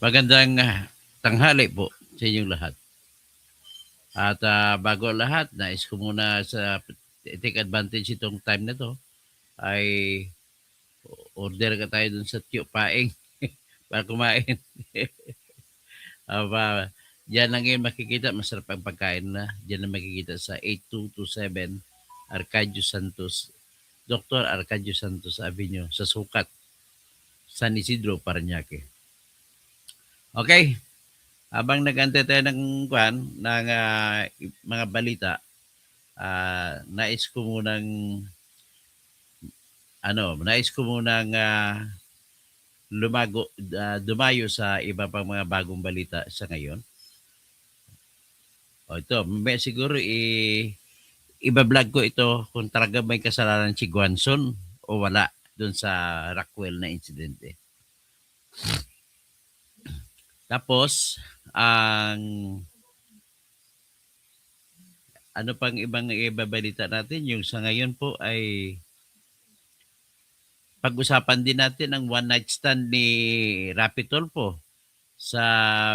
Magandang tanghali po sa inyong lahat. At bago lahat, nais ko muna take advantage itong time na to ay order ka tayo dun sa Tio Paeng para kumain. Aba, diyan lang yun makikita, masarap ang pagkain na. Diyan na makikita sa 8227 Arcadio Santos, Dr. Arcadio Santos Avenue sa Sukat, San Isidro, Parañaque. Okay, habang nag-antay tayo ng mga balita, nais ko munang dumayo sa iba pang mga bagong balita sa ngayon. O ito, may siguro iba-vlog ko ito kung talaga may kasalanan si Guanzon o wala doon sa Rockwell na insidente. Tapos, ang ano pang ibang ibabalita natin, yung sa ngayon po ay pag-usapan din natin ang one night stand ni Rapi Tulfo sa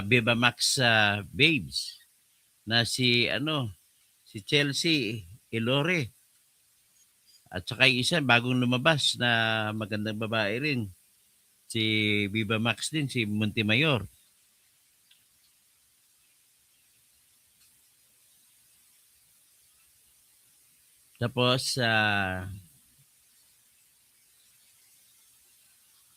Viva Max Babes na si Chelsea Ilore. At saka yung isa bagong lumabas na magandang babae rin, si Viva Max din, si Montemayor. Tapos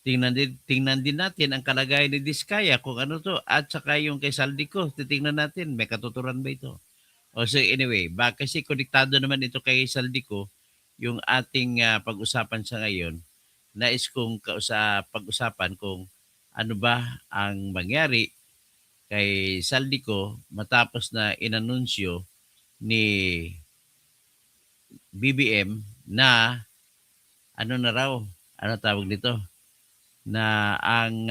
tingnan din natin ang kalagayan ni Diskaya kung ano to, at saka yung kay Saldico, titingnan natin may katuturan ba ito. So anyway, kasi konektado naman ito kay Saldico, yung ating pag-usapan sa ngayon. Nais kong pag-usapan kung ano ba ang mangyari kay Saldico matapos na inanunsyo ni BBM na ano na raw, ano tawag nito, na ang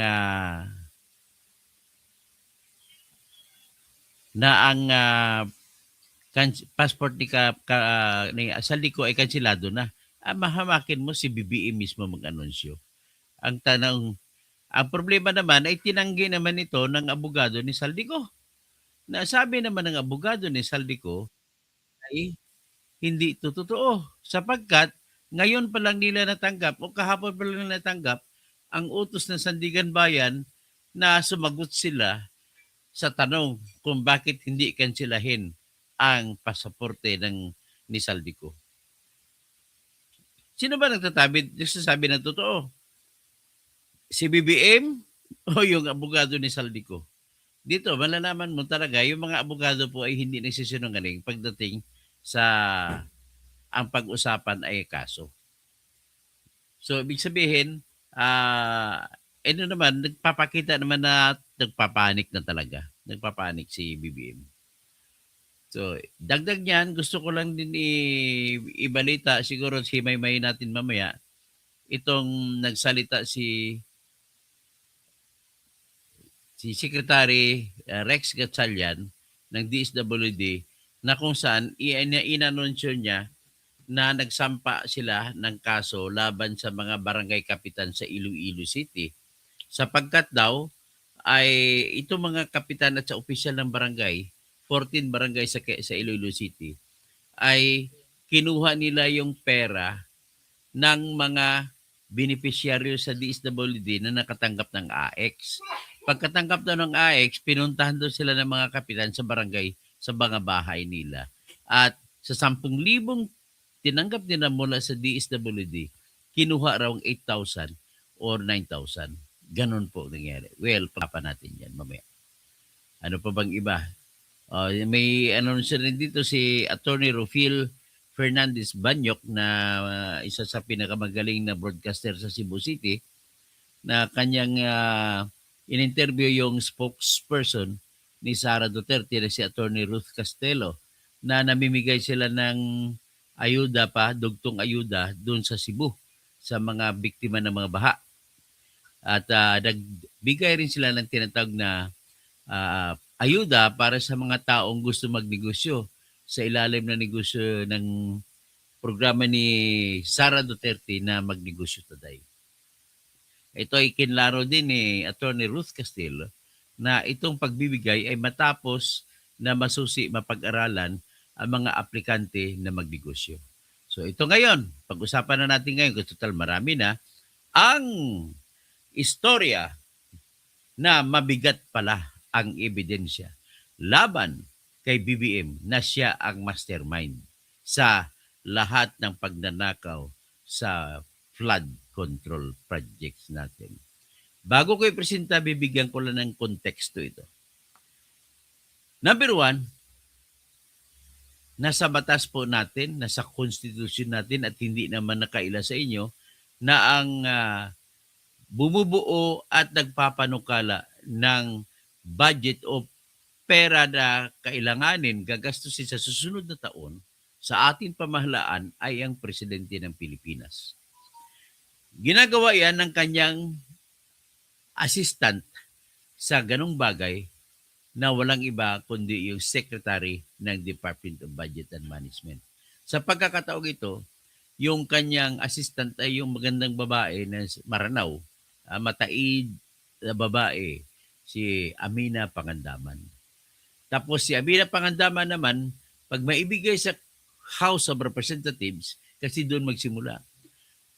passport ni Saldico ay kansilado na. Mahamakin mo si BBM mismo mag-anunsyo. Ang problema naman ay tinanggi naman ito ng abogado ni Saldico. Nasabi naman ng abogado ni Saldico ay hindi ito totoo sapagkat ngayon pa lang nila natanggap o kahapon pa lang natanggap ang utos ng Sandigan Bayan na sumagot sila sa tanong kung bakit hindi kansilahin ang pasaporte ni Saldico. Sino ba nagsasabi ng totoo? Si BBM o yung abogado ni Saldico? Dito, malalaman mo talaga, yung mga abogado po ay hindi nagsisinungaling pagdating sa ang pag-usapan ay kaso. So, ibig sabihin, nagpapakita naman na nagpapanik na talaga. Nagpapanik si BBM. So, dagdag niyan, gusto ko lang din ibalita, siguro himay-may natin mamaya, itong nagsalita si Secretary Rex Gatchalian ng DSWD na kung saan inanunsyo niya na nagsampa sila ng kaso laban sa mga barangay kapitan sa Iloilo City. Sapagkat daw ay itong mga kapitan at sa opisyal ng barangay, 14 barangay sa Iloilo City, ay kinuha nila yung pera ng mga beneficiaryo sa DSWD na nakatanggap ng AX. Pagkatanggap daw ng AX, pinuntahan daw sila ng mga kapitan sa barangay sa mga bahay nila. At sa 10,000 tinanggap nila mula sa DSWD, kinuha raw 8,000 or 9,000. Ganon po nangyari. Well, pagkapan natin yan mamaya. Ano pa bang iba? May announcer rin dito si Attorney Rufil Fernandez Banyok na isa sa pinakamagaling na broadcaster sa Cebu City na kanyang in-interview yung spokesperson ni Sara Duterte na si Attorney Ruth Castelo na namimigay sila ng ayuda pa, dugtong ayuda doon sa Cebu sa mga biktima ng mga baha. At nagbigay rin sila ng tinatawag na ayuda para sa mga taong gusto magnegosyo sa ilalim ng negosyo ng programa ni Sara Duterte na magnegosyo today. Ito ay kinlaro din ni Attorney Ruth Castillo na itong pagbibigay ay matapos na mapag-aralan ang mga aplikante na magnegosyo. So ito ngayon, pag-usapan na natin ngayon, kasi total marami na, ang istorya na mabigat pala ang ebidensya laban kay BBM na siya ang mastermind sa lahat ng pagnanakaw sa flood control projects natin. Bago ko ipresenta, bibigyan ko lang ng konteksto ito. Number one, nasa batas po natin, nasa constitution natin at hindi naman nakaila sa inyo na ang bumubuo at nagpapanukala ng budget o pera na kailanganin gagastusin sa susunod na taon sa ating pamahalaan ay ang presidente ng Pilipinas. Ginagawa yan ng kanyang assistant sa ganong bagay na walang iba kundi yung secretary ng Department of Budget and Management. Sa pagkakataong ito, yung kanyang assistant ay yung magandang babae na Maranaw, mataid na babae, si Amina Pangandaman. Tapos si Amina Pangandaman naman, pag maibigay sa House of Representatives, kasi doon magsimula,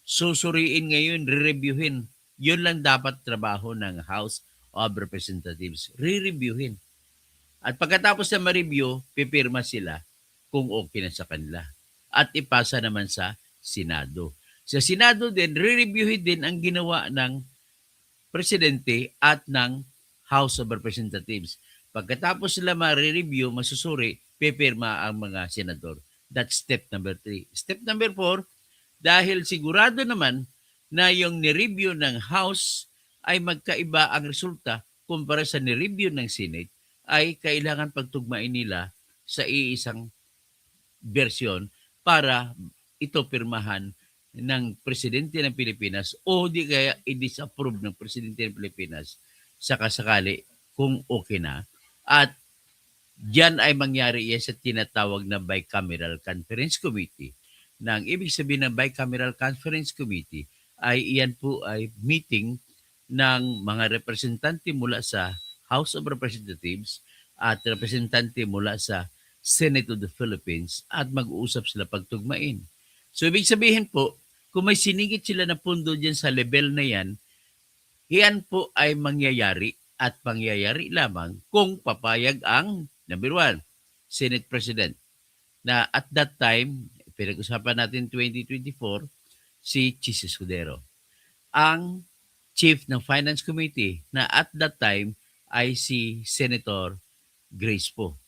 susuriin ngayon, re-reviewin. Yun lang dapat trabaho ng House of Representatives. Re-reviewin. At pagkatapos na ma-review, pipirma sila kung okay na sa kanila. At ipasa naman sa Senado. Sa Senado din, re-reviewin din ang ginawa ng Presidente at ng House of Representatives. Pagkatapos sila ma-review, masusuri, pipirma ang mga senador. That's step number 3. Step number 4, dahil sigurado naman na yung ni-review ng House ay magkaiba ang resulta kumpara sa ni-review ng Senate, ay kailangan pagtugmain nila sa iisang bersyon para ito pirmahan ng Presidente ng Pilipinas o di kaya i-disapprove ng Presidente ng Pilipinas sa kasakali kung okay na. At diyan ay mangyari yan sa tinatawag na Bicameral Conference Committee. Na ang ibig sabihin ng Bicameral Conference Committee ay iyan po ay meeting ng mga representante mula sa House of Representatives at representante mula sa Senate of the Philippines at mag-uusap sila pagtugmain. So ibig sabihin po, kung may sinigit sila na pundo dyan sa level na yan, iyan po ay mangyayari at pangyayari lamang kung papayag ang, number 1, Senate President, na at that time, pinag-usapan natin 2024, si Chis Escudero. Ang Chief ng Finance Committee na at that time ay si Senator Grace Poe.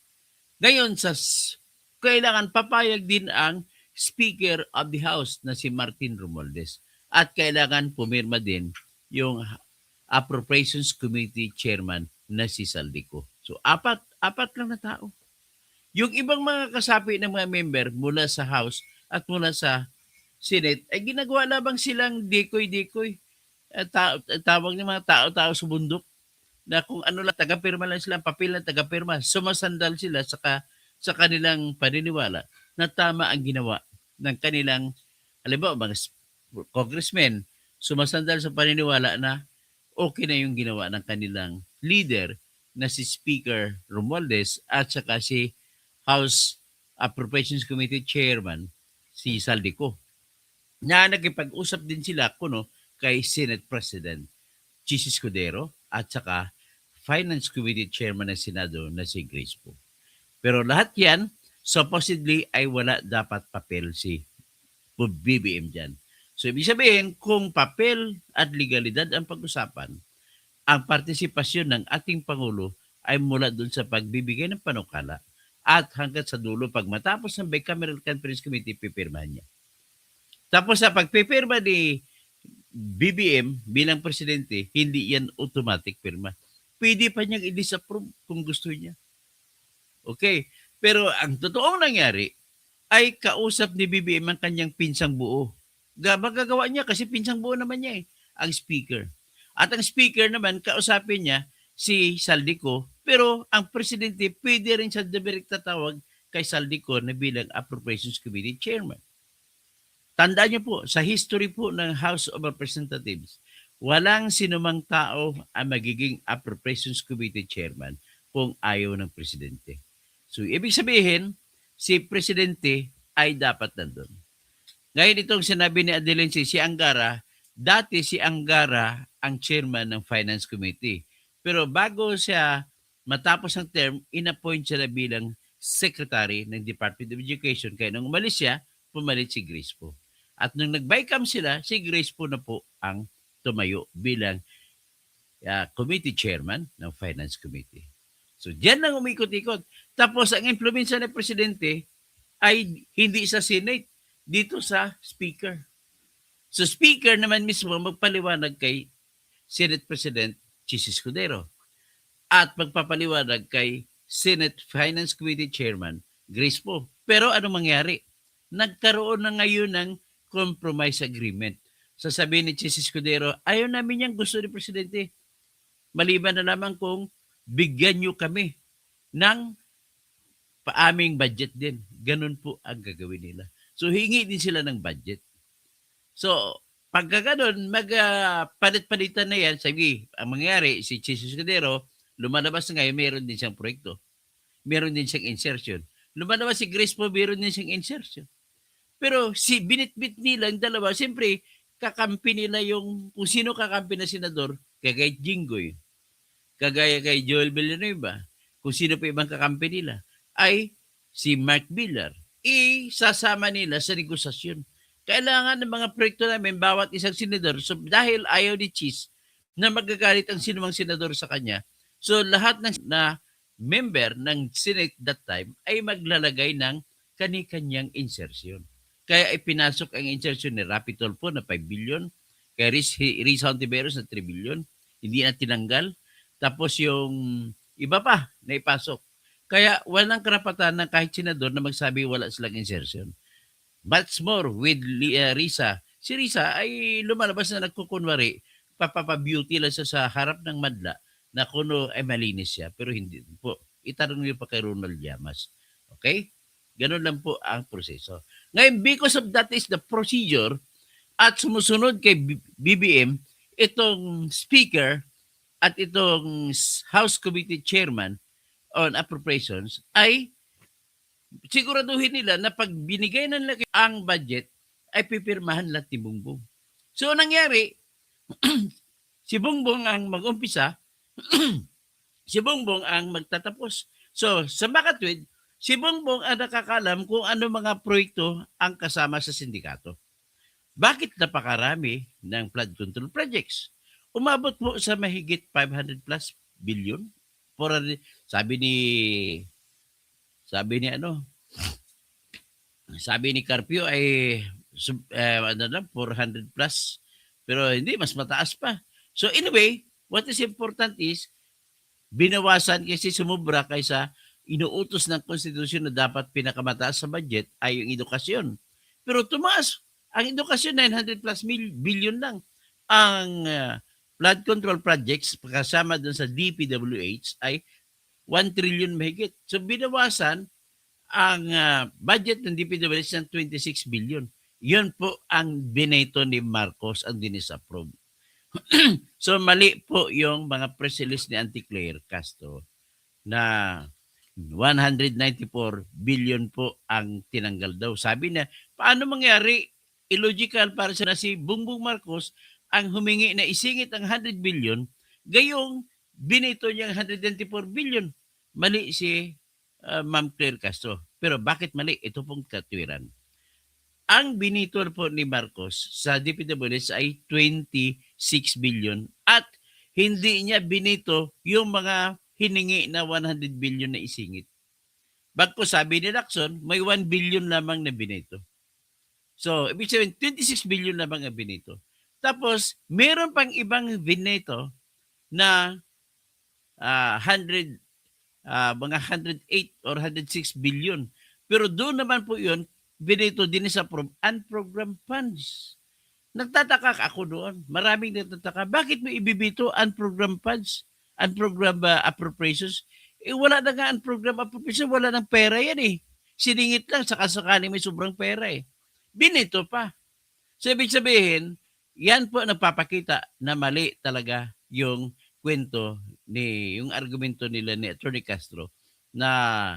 Ngayon, kailangan papayag din ang Speaker of the House na si Martin Romualdez. At kailangan pumirma din yung Appropriations Committee Chairman na si Saldico. So, apat lang na tao. Yung ibang mga kasapi ng mga member mula sa House at mula sa Senate ay ginagawa labang silang decoy-decoy. Tawag ng mga tao-tao sa bundok na kung ano lang, taga-pirma lang sila, papel na taga-pirma. Sumasandal sila sa kanilang paniniwala na tama ang ginawa ng kanilang, halimbawa, mga congressmen, sumasandal sa paniniwala na okay na yung ginawa ng kanilang leader na si Speaker Romualdez at saka si House Appropriations Committee Chairman si Saldico. Na nagkipag-usap din sila kuno kay Senate President Chis Escudero at saka Finance Committee Chairman ng Senado na si Grace Poe. Pero lahat yan, supposedly ay wala dapat papel si BBM dyan. So ibig sabihin, kung papel at legalidad ang pag-usapan, ang partisipasyon ng ating Pangulo ay mula dun sa pagbibigay ng panukala at hanggang sa dulo, pag matapos ng Bicameral Conference Committee, pipirmahan niya. Tapos sa pagpipirma ni BBM bilang presidente, hindi yan automatic pirma. Pwede pa niyang i-disapprove kung gusto niya. Okay. Pero ang totoong nangyari ay kausap ni BBM ang kanyang pinsang buo. Magagawa niya kasi pinsang buo naman niya ang speaker. At ang speaker naman, kausapin niya si Saldico, pero ang presidente pwede rin siya direct tatawag kay Saldico na bilang Appropriations Committee Chairman. Tandaan niyo po, sa history po ng House of Representatives, walang sinumang tao ang magiging Appropriations Committee Chairman kung ayaw ng Presidente. So, ibig sabihin, si Presidente ay dapat nandun. Ngayon itong sinabi ni Adeline si Angara, dati si Angara ang chairman ng Finance Committee. Pero bago siya matapos ang term, inappoint siya na bilang secretary ng Department of Education. Kaya nung umalis siya, pumalit si Grace po. At nung nag-bycam sila, si Grace po na po ang tumayo bilang committee chairman ng Finance Committee. So diyan lang umikot-ikot. Tapos ang impluwensya ng presidente ay hindi sa Senate, dito sa Speaker. So Speaker naman mismo magpaliwanag kay Senate President Chis Escudero at magpapaliwanag kay Senate Finance Committee Chairman Grace Poe. Pero ano mangyari? Nagkaroon na ngayon ng compromise agreement. Sasabihin ni Chis Escudero, ayaw namin yung gusto ni Presidente. Maliban na lamang kung bigyan nyo kami ng paaming budget din. Ganun po ang gagawin nila. So, hingi din sila ng budget. So, pagka ganun, palit-palitan na yan. Sabi, ang mangyayari, si Chis Escudero, lumalabas na ngayon, meron din siyang proyekto. Meron din siyang insertion. Lumalabas si Grace po, meron din siyang insertion. Pero si binitbit nilang dalawa, siyempre, kakampi nila yung, kung sino kakampi na senador, kagaya Jinggoy, kagaya kay Joel Villanueva, kung sino pa ibang kakampi nila, ay si Mark Villar. Isasama nila sa negosasyon. Kailangan ng mga proyekto namin, bawat isang senador, so dahil ayaw ni Chis na magagalit ang sinumang senador sa kanya, so lahat ng na member ng Senate that time ay maglalagay ng kani-kanyang insertion. Kaya ipinasok ang insertion ni Rapi Tulfo na 5 billion, kay Riz Hontiveros na 3 billion, hindi na tinanggal. Tapos yung iba pa na ipasok. Kaya walang karapatan ng kahit senador na magsabi wala silang insertion. Much more with Risa. Si Risa ay lumalabas na nagkukunwari, papapabeauty lang siya sa harap ng madla na kuno ay malinis siya. Pero hindi po. Itanong niyo pa kay Ronald Llamas. Okay? Ganun lang po ang proseso. Ngayon, because of that is the procedure at sumusunod kay BBM, itong speaker at itong House Committee Chairman on Appropriations ay siguraduhin nila na pag binigay na nila ang budget ay pipirmahan lahat ni Bongbong. So, nangyari, si Bongbong ang mag-umpisa, si Bongbong ang magtatapos. So, sa Makatwid, si Bongbong ang nakakalam kung ano mga proyekto ang kasama sa sindikato. Bakit napakarami ng flood control projects? Umabot po sa mahigit 500 plus billion. Sabi ni Carpio ay 400 plus. Pero hindi, mas mataas pa. So anyway, what is important is binawasan kasi sumubra kaysa inuutos ng konstitusyon na dapat pinakamataas sa budget ay yung edukasyon. Pero tumaas. Ang edukasyon, 900 plus billion lang. Ang flood control projects, kasama dun sa DPWH, ay 1 trillion mahigit. So binawasan ang budget ng DPWH ng 26 billion. Yun po ang binato ni Marcos ang dinisapprove. So mali po yung mga press release ni Auntie Claire Castro na 194 billion po ang tinanggal daw. Sabi na, paano mangyari? Illogical para sa na si Bongbong Marcos ang humingi na isingit ang 100 billion, gayong binito niya ang 194 billion. Mali si Ma'am Claire Castro. Pero bakit mali? Ito pong katwiran. Ang binito po ni Marcos sa DPWH ay 26 billion at hindi niya binito yung mga hiningi na 100 billion na isingit. Bagko sabi ni Lacson, may 1 billion lamang na binito. So, ibig sabihin, 26 billion lamang ang binito. Tapos, meron pang ibang binito na mga 108 or 106 billion. Pero doon naman po yun, binito din sa unprogrammed funds. Nagtataka ako doon. Maraming nagtataka. Bakit mo ibibito unprogrammed funds? Unprogrammed appropriations? Wala na nga unprogrammed appropriations. Wala nang pera yan eh. Siningit lang sakasakali may sobrang pera eh. Binito pa. So, ibig sabihin, yan po nagpapakita na mali talaga yung yung argumento nila ni Attorney Castro na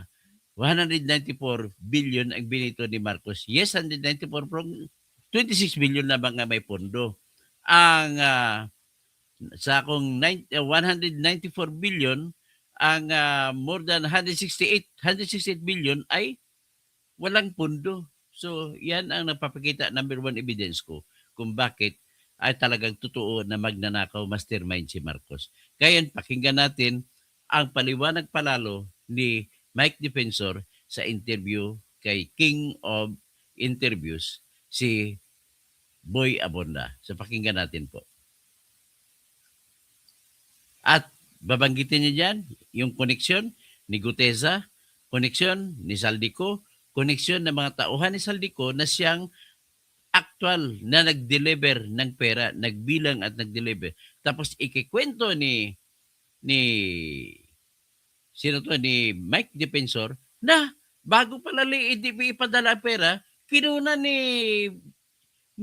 194 billion ang binito ni Marcos. Yes, 194 pero 26 billion na mga may pondo. Ang sa akong 194 billion, ang more than 168 billion ay walang pondo. So, yan ang nagpapakita, number one evidence ko, kung bakit ay talagang totoo na magnanakaw mastermind si Marcos. Kaya pakinggan natin ang paliwanag palalo ni Mike Defensor sa interview kay King of Interviews, si Boy Abonda. So, pakinggan natin po. At babanggitin niyo dyan yung koneksyon ni Guteza, koneksyon ni Saldico, koneksyon ng mga tauhan ni Saldico na siyang actual na nag-deliver ng pera, nagbilang at nag-deliver. Tapos ikikwento ni sino to, ni Mike Defensor na bago pala ipadala ang pera, kinuna ni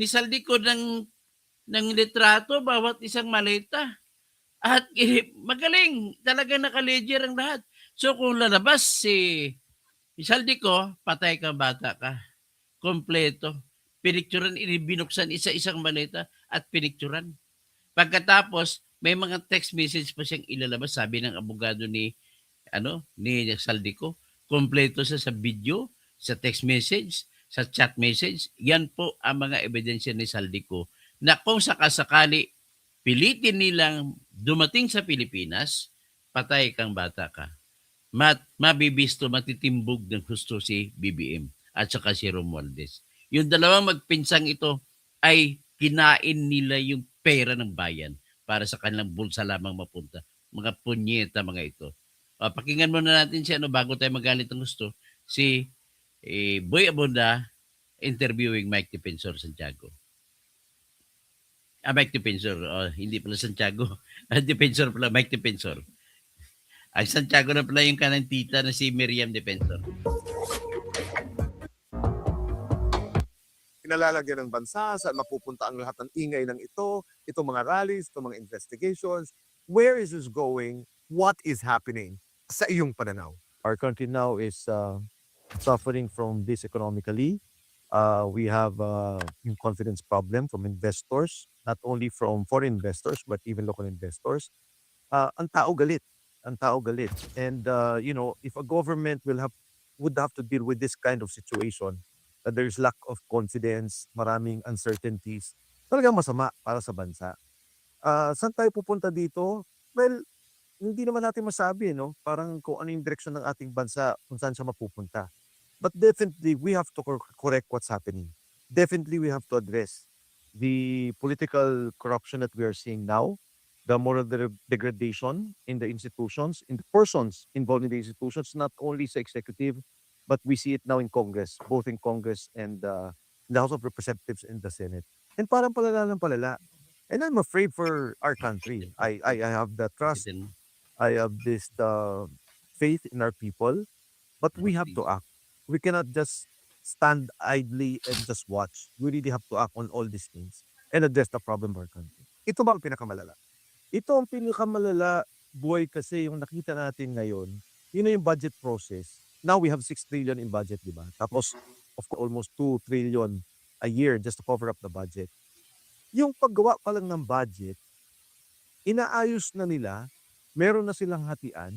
Saldico ng litrato bawat isang maleta. At magaling, talaga naka-ledger ang lahat. So kung lalabas si Saldico, patay ka, bata ka. Kompleto. Pinicturan, binuksan isa-isang maleta at pinicturan. Pagkatapos, may mga text message pa siyang ilalabas, sabi ng abogado ni Saldico. Kompleto sa video, sa text message, sa chat message. Yan po ang mga ebidensya ni Saldico na kung sakasakali pilitin nilang dumating sa Pilipinas, patay kang, bata ka. Mabibisto, matitimbog ng gusto si BBM at saka si Romualdez. Yung dalawang magpinsang ito ay kinain nila yung pera ng bayan para sa kanilang bulsa lamang mapunta. Mga punyeta mga ito. Pakinggan muna natin siya bago tayo magalit ng gusto. Si Boy Abonda interviewing Mike Defensor Santiago. Mike Defensor. Hindi pala Santiago. Defensor pala, Mike Defensor. Ang Santiago na pala yung kanang tita na si Miriam Defensor. Pinalalagyan ng bansa, saan mapupunta ang lahat ng ingay ng itong mga rallies, itong mga investigations. Where is this going? What is happening sa iyong pananaw? Our country now is suffering from this economically. We have yung confidence problem from investors, not only from foreign investors, but even local investors. Ang tao galit. Ang tao galit. And, if a government would have to deal with this kind of situation, that there's lack of confidence, maraming uncertainties, talagang masama para sa bansa. Saan tayo pupunta dito? Well, hindi naman natin masabi, no? Parang kung ano yung direksyon ng ating bansa, kung saan siya mapupunta. But definitely, we have to correct what's happening. Definitely, we have to address the political corruption that we are seeing now, the moral degradation in the institutions, in the persons involved in the institutions, not only sa executive, but we see it now in Congress, both in Congress and in the House of Representatives and the Senate. And parang palala ng palala. And I'm afraid for our country. I have the trust, I have this faith in our people, but we have to act. We cannot just stand idly and just watch. We really have to act on all these things and address the problem of our country. Ito ba ang pinakamalala? Ito ang pinakamalala, boy, kasi yung nakita natin ngayon, yun na yung budget process. Now we have 6 trillion in budget, di ba? Tapos, of course, almost 2 trillion a year just to cover up the budget. Yung paggawa pa lang ng budget, inaayos na nila, meron na silang hatian,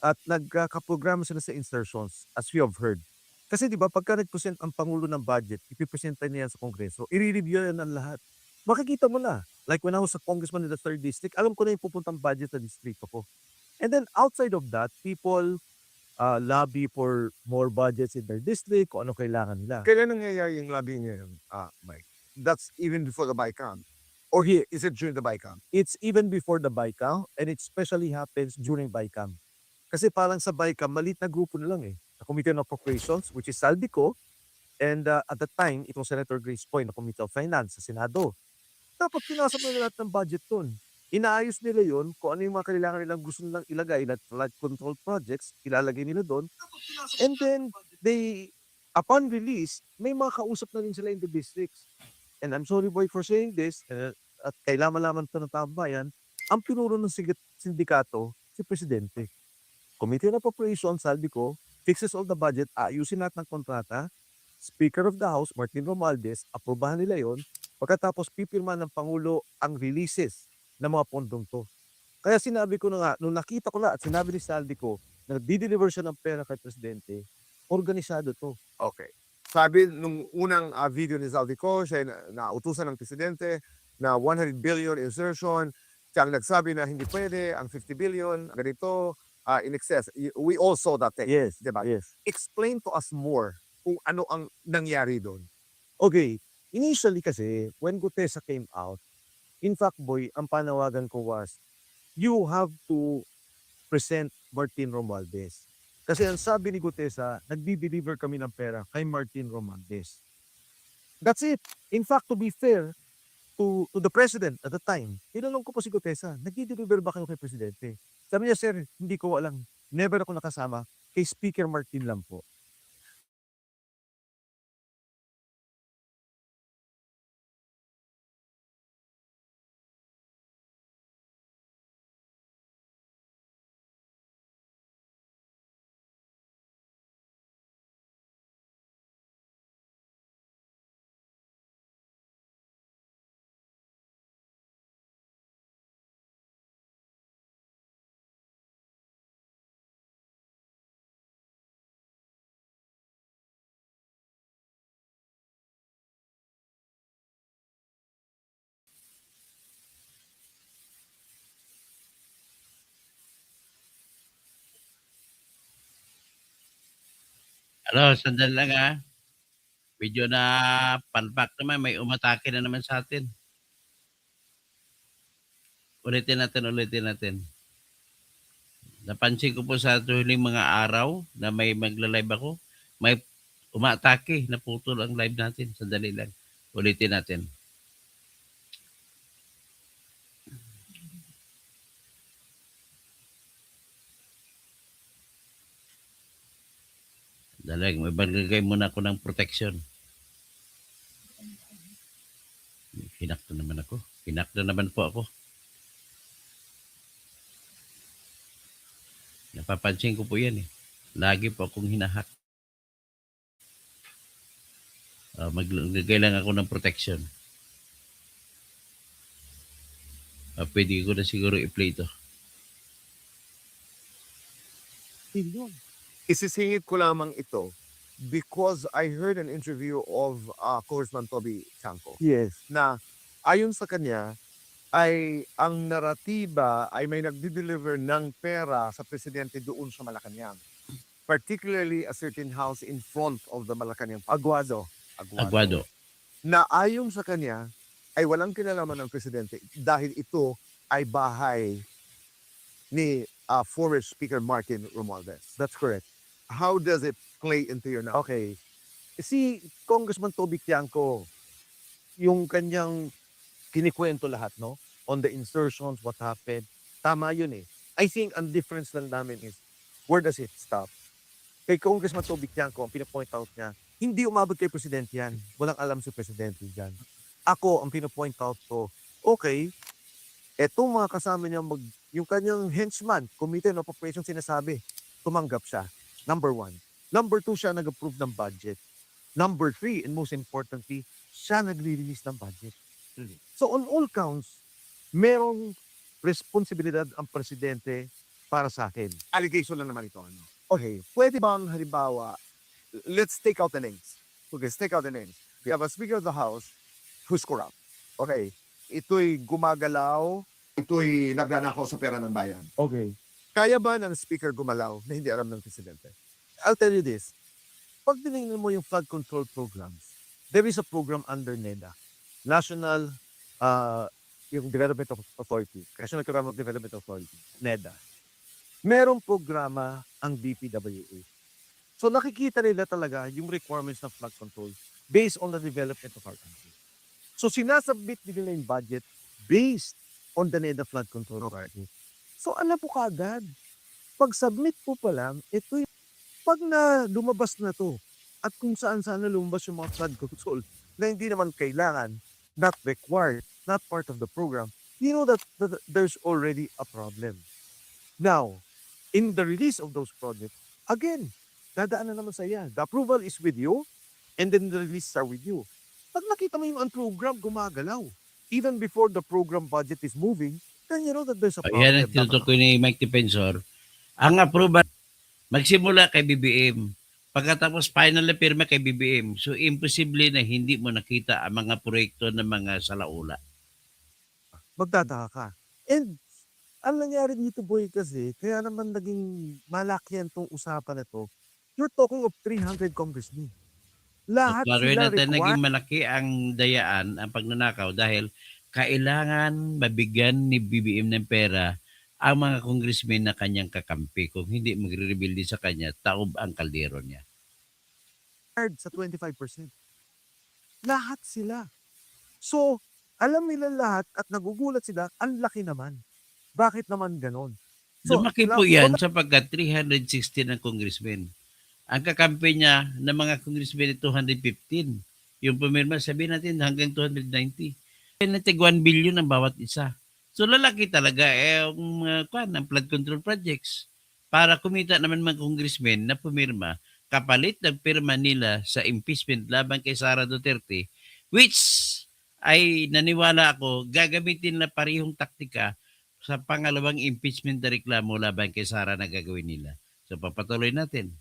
at nagkakaprograma sila sa insertions, as we have heard. Kasi di ba, pagka nag-present ang Pangulo ng budget, ipipresenta niya yan sa Kongreso, i-review yan ng lahat. Makikita mo na. Like when I was a congressman in the 3rd district, alam ko na yung pupuntang budget sa distrito ko. And then outside of that, people lobby for more budgets in their district, kung ano kailangan nila. Kailan nangyayari yung lobbying ngayon, Mike? That's even before the BICAM? Or is it during the BICAM? It's even before the BICAM, and it especially happens during BICAM. Kasi parang sa BICAM, maliit na grupo na lang eh. The Committee on Appropriations, which is Saldico, and at that time, itong Senator Grace Poy na Committee of Finance sa Senado. Dapat pinasok na lahat ng budget dun. Inaayos nila yon kung ano yung mga kailangan nilang gusto nilang ilagay na flood control projects, ilalagay nila doon. And then, upon release, may mga kausap na rin sila in the districts. and I'm sorry boy for saying this, at kailangan-laman ito ng taong bayan, ang pinuro ng sindikato, si Presidente. Committee on Appropriations, sabi ko, fixes all the budget, ayusin lahat ng kontrata, Speaker of the House, Martin Romualdez, aprobahan nila yon. Pagkatapos pipirma ng Pangulo ang releases ng mga pondong to. Kaya sinabi ko na nga, nung nakita ko na at sinabi ni Saldi ko na nagdi-deliver siya ng pera kay Presidente, organisado to. Okay. Sabi nung unang video ni Zaldico, siya ay nautusan ng presidente na 100 billion insertion. Siya ang nagsabi na hindi pwede, ang 50 billion, ganito, in excess. We all saw that thing. Yes, Diba? yes. Explain to us more kung ano ang nangyari doon. Okay, initially kasi, when Gutesa came out, in fact boy, ang panawagan ko was, you have to present Martin Romualdez. Kasi ang sabi ni Gutesa, nagdi-deliver kami ng pera kay Martin Romualdez. That's it. In fact, to be fair to the president at the time, tinanong ko po si Gutesa, nagdi-deliver ba kayo kay Presidente? Sabi niya, sir, hindi ko alam. Never ako nakasama. Kay Speaker Martin lang po. Sandali lang Medyo na palpak naman, may umatake na naman sa atin. Ulitin natin. Napansin ko po sa huling mga araw na may magla-live ako, may umatake, naputol ang live natin. Sandali lang. Ulitin natin. Dalag, may bagay muna ako ng protection. Hinak na naman po ako. Napapansin ko po yan Lagi po akong hinahack. Maglagay lang ako ng protection. Pwede ko na siguro i-play ito. Isisingit ko lamang ito because I heard an interview of Congressman Toby Chanco Yes. na ayon sa kanya ay ang naratiba ay may nagdi-deliver ng pera sa presidente doon sa Malacanang. Particularly a certain house in front of the Malacanang. Aguado. Aguado. Na ayon sa kanya ay walang kinalaman ng presidente dahil ito ay bahay ni former Speaker Martin Romualdez. That's correct. How does it play into your knowledge? Okay. Si Congressman Toby Tiangco, yung kanyang kinikwento lahat, no? On the insertions, what happened. Tama yun I think ang difference lang namin is, where does it stop? Kay Congressman Toby Tiangco, ang pinapoint out niya, hindi umabot kay Presidente yan. Walang alam si Presidente dyan. Ako, ang pinapoint out ko, okay, etong mga kasama niya, yung kanyang henchman, Committee on Appropriations sinasabi, tumanggap siya. Number 1. Number 2, siya nag-approve ng budget. Number 3, and most importantly, siya nagre-release ng budget. So on all counts, merong responsibilidad ang presidente para sa akin. Allegation lang naman ito. Okay, Pwede bang halimbawa, let's take out the names. Okay, let's take out the names. We have a Speaker of the House who's corrupt. Okay, ito'y gumagalaw, ito'y nagnanakaw sa pera ng bayan. okay. Kaya ba ng Speaker gumalaw na hindi alam ng Presidente? I'll tell you this. Pag tinignan mo yung flood control programs, there is a program under NEDA, National yung Development Authority, National Economic Development Authority, NEDA. Merong programa ang DPWA. So nakikita nila talaga yung requirements ng flood control based on the development of our country. So sinasubmit nila yung budget based on the NEDA flood control authority. So alam po kaagad, pag submit po pa lang, ito yung, pag na lumabas na to, at kung saan-saan na lumabas yung mga flood control na hindi naman kailangan, not required, not part of the program, you know that there's already a problem. Now, in the release of those projects, again, dadaan na naman sa yan. The approval is with you, and then the release are with you. Pag nakita mo yung program gumagalaw, even before the program budget is moving, then you know that there's a Yan ang problem. tinutukoy ni Mike Defensor. Ang approval, magsimula kay BBM. Pagkatapos final na pirma kay BBM. So imposible na hindi mo nakita ang mga proyekto ng mga salaula. Magtataka ka. And ang nangyari dito, boy, kasi kaya naman naging malakihan tong usapan na to. You're talking of 300 congressmen. Lahat Klaro sila natin naging required. malaki ang dayaan, ang pagnanakaw dahil kailangan mabigyan ni BBM ng pera ang mga congressmen na kanyang kakampi. Kung hindi magre-rebuild sa kanya, taob ang kaldero niya. Sa 25%. Lahat sila. So, alam nila lahat at nagugulat sila, ang laki naman. Bakit naman ganon? So, Lumaki po yan sapagkat 360 ng congressmen. Ang kakampi niya ng mga congressmen ay 215. Yung pumirma, sabihin natin hanggang 290. Natig 1 billion ang bawat isa. So lalaki talaga yung ang flood control projects para kumita naman mga congressmen na pumirma kapalit ng pirma nila sa impeachment laban kay Sara Duterte, which ay naniwala ako gagamitin na parehong taktika sa pangalawang impeachment na reklamo laban kay Sara na gagawin nila. So papatuloy natin.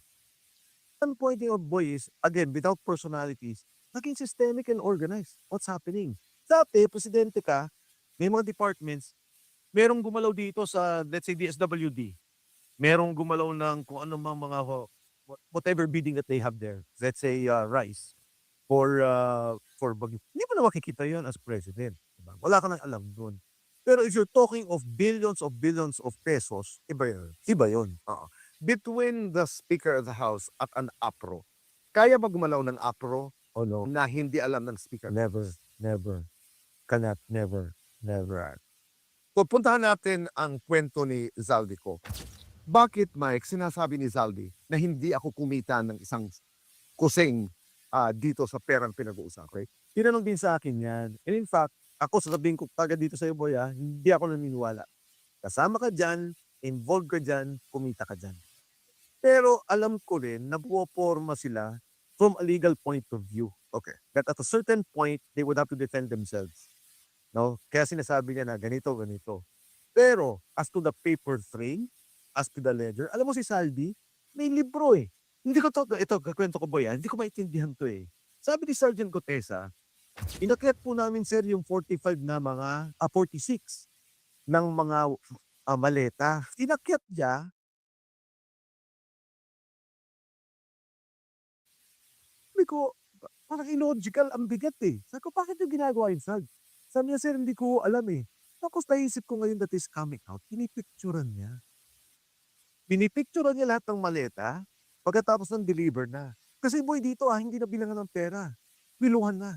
one pointing out, boy, is, again, without personalities, naging systemic and organized. What's happening? Dati, presidente ka, may mga departments, merong gumalaw dito sa, let's say, DSWD. Merong gumalaw ng kung ano mga whatever bidding that they have there. Let's say, rice. For Baguio. Hindi mo na makikita yun as president. Diba? Wala ka nang alam doon. Pero if you're talking of billions of pesos, iba yun. Iba yun. Between the Speaker of the House at an APRO, kaya ba gumalaw ng APRO Oh no, na hindi alam ng Speaker? never. Cannot, never. Pupuntahan natin ang kwento ni Zaldico. Bakit, Mike, sinasabi ni Zaldi na hindi ako kumita ng isang kusing dito sa perang pinag-uusapan? Tinanong din sa akin yan. And in fact, ako sasabihin ko kagad dito sa iyo, boy, hindi ako naniniwala. Kasama ka dyan, involved ka dyan, kumita ka dyan. Pero alam ko rin na buwaporma sila from a legal point of view. Okay. That at a certain point, they would have to defend themselves. No? Kaya sinasabi niya na ganito. Pero as to the paper trail, as to the ledger, alam mo si Saldi, may libro eh. Hindi ko ito, kakwento ko, boy, hindi ko maintindihan to eh. Sabi ni Sergeant Gotesa, inakyat po namin, sir, yung 45 na mga, 46 ng mga maleta. Inakyat niya, sabi ko, parang illogical, ang bigat eh. Sabi ko, bakit yung ginagawa yun, Sal? Sabi niya, sir, hindi ko alam eh. Tapos naisip ko ngayon that is coming out, pinipicturean niya. Pinipicturean niya lahat ng maleta, pagkatapos ng deliver na. Kasi boy, dito hindi na bilangan ng pera. Biluhan na.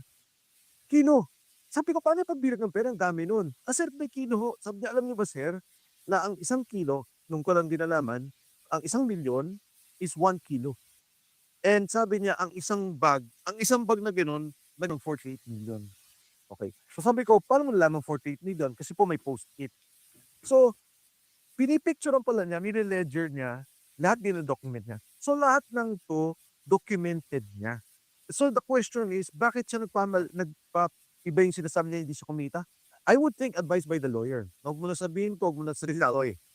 Kino. Sabi ko, paano pagbilang ng pera? Ang dami nun. Sir, may kilo ho. Sabi niya, alam niyo ba, sir, na ang 1 kilo, nung ko lang dinalaman, ang 1 milyon is 1 kilo. And sabi niya, ang isang bag na gano'n, ng 48 million. Okay. So sabi ko, paano mo nalaman 48 million? Kasi po may post-it. So, pinipicturean pala niya, nire-ledger niya, lahat din-document niya. So lahat ng to, documented niya. So the question is, bakit siya iba yung sinasabi niya, hindi siya kumita? I would think advised by the lawyer. Huwag mo na sabihin ko, huwag mo na sabihin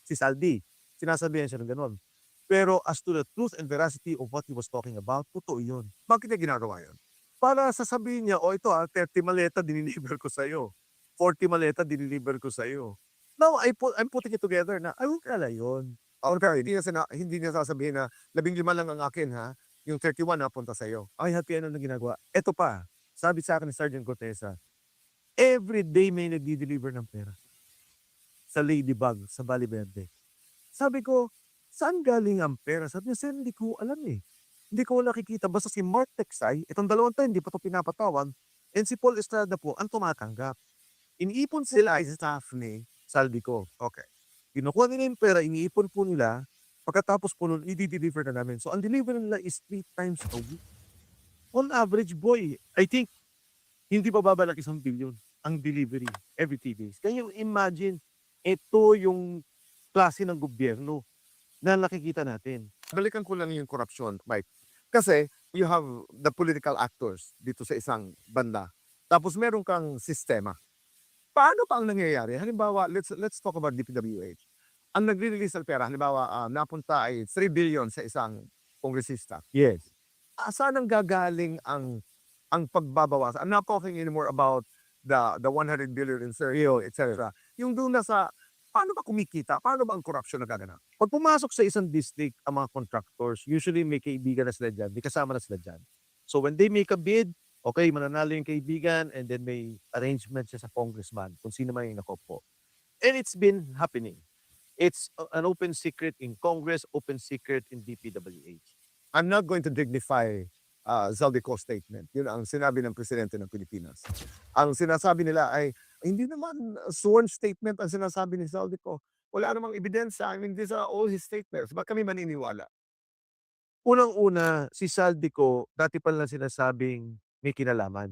si Saldi. Sinasabihan siya ng gano'n. Pero as to the truth and veracity of what he was talking about, totoo yun. Bakit niya ginagawa yun? Para sasabihin niya, ito 30 maleta diniliver ko sa'yo. 40 maleta diniliver ko sa'yo. Now, I'm putting it together na, ay, wala yun. Pero hindi niya sasabihin na 15 lang ang akin ha, yung 31 na punta sa'yo. Ay, happy ano na ginagawa. Ito pa, sabi sa akin ni Sergeant Cortesa, every day may nagdi-deliver ng pera. Sa Ladybug, sa Valle Verde. Sabi ko, saan galing ang pera? Sabi niya, sir, hindi ko alam eh. Hindi ko nakikita. Basta si Mark Texay, itong dalawang tayo, hindi pa ito pinapatawan, and si Paul Estrada po, ang tumatanggap. Iniipon sila ay staff ni Saldico. Okay. Kinukuha nila yung pera, iniipon po nila, pagkatapos po nun, i-deliver na namin. So, ang deliver nila is 3 times a week. On average, boy, I think, hindi pa babalik 1 billion ang delivery every 3 days. Can you imagine, ito yung klase ng gobyerno na nakikita natin. Balikan ko lang yung corruption, Mike. Kasi you have the political actors dito sa isang banda. Tapos meron kang sistema. Paano pa ang nangyayari? Halimbawa, let's talk about DPWH. Ang nagre-release ng pera, halimbawa, napunta ay 3 billion sa isang kongresista. Yes. Saan ang gagaling ang pagbabawas? I'm not talking anymore about the 100 billion in Sergio, etc. Yung doon na sa, paano ba kumikita? Paano ba ang corruption nagaganap? Pag pumasok sa isang district ang mga contractors, usually may kaibigan na sila dyan, may kasama na sila dyan. So when they make a bid, okay, mananalo yung kaibigan and then may arrangement siya sa congressman kung sino man yung nakopo. And it's been happening. It's an open secret in Congress, open secret in DPWH. I'm not going to dignify Zaldico's statement. Yun ang sinabi ng presidente ng Pilipinas. Ang sinasabi nila ay, hindi naman sworn statement ang sinasabi ni Zaldico. Wala namang ebidensya. I mean, these are all his statements. Bakit kami maniniwala? Unang-una, si Saldico, dati pa lang sinasabing may kinalaman.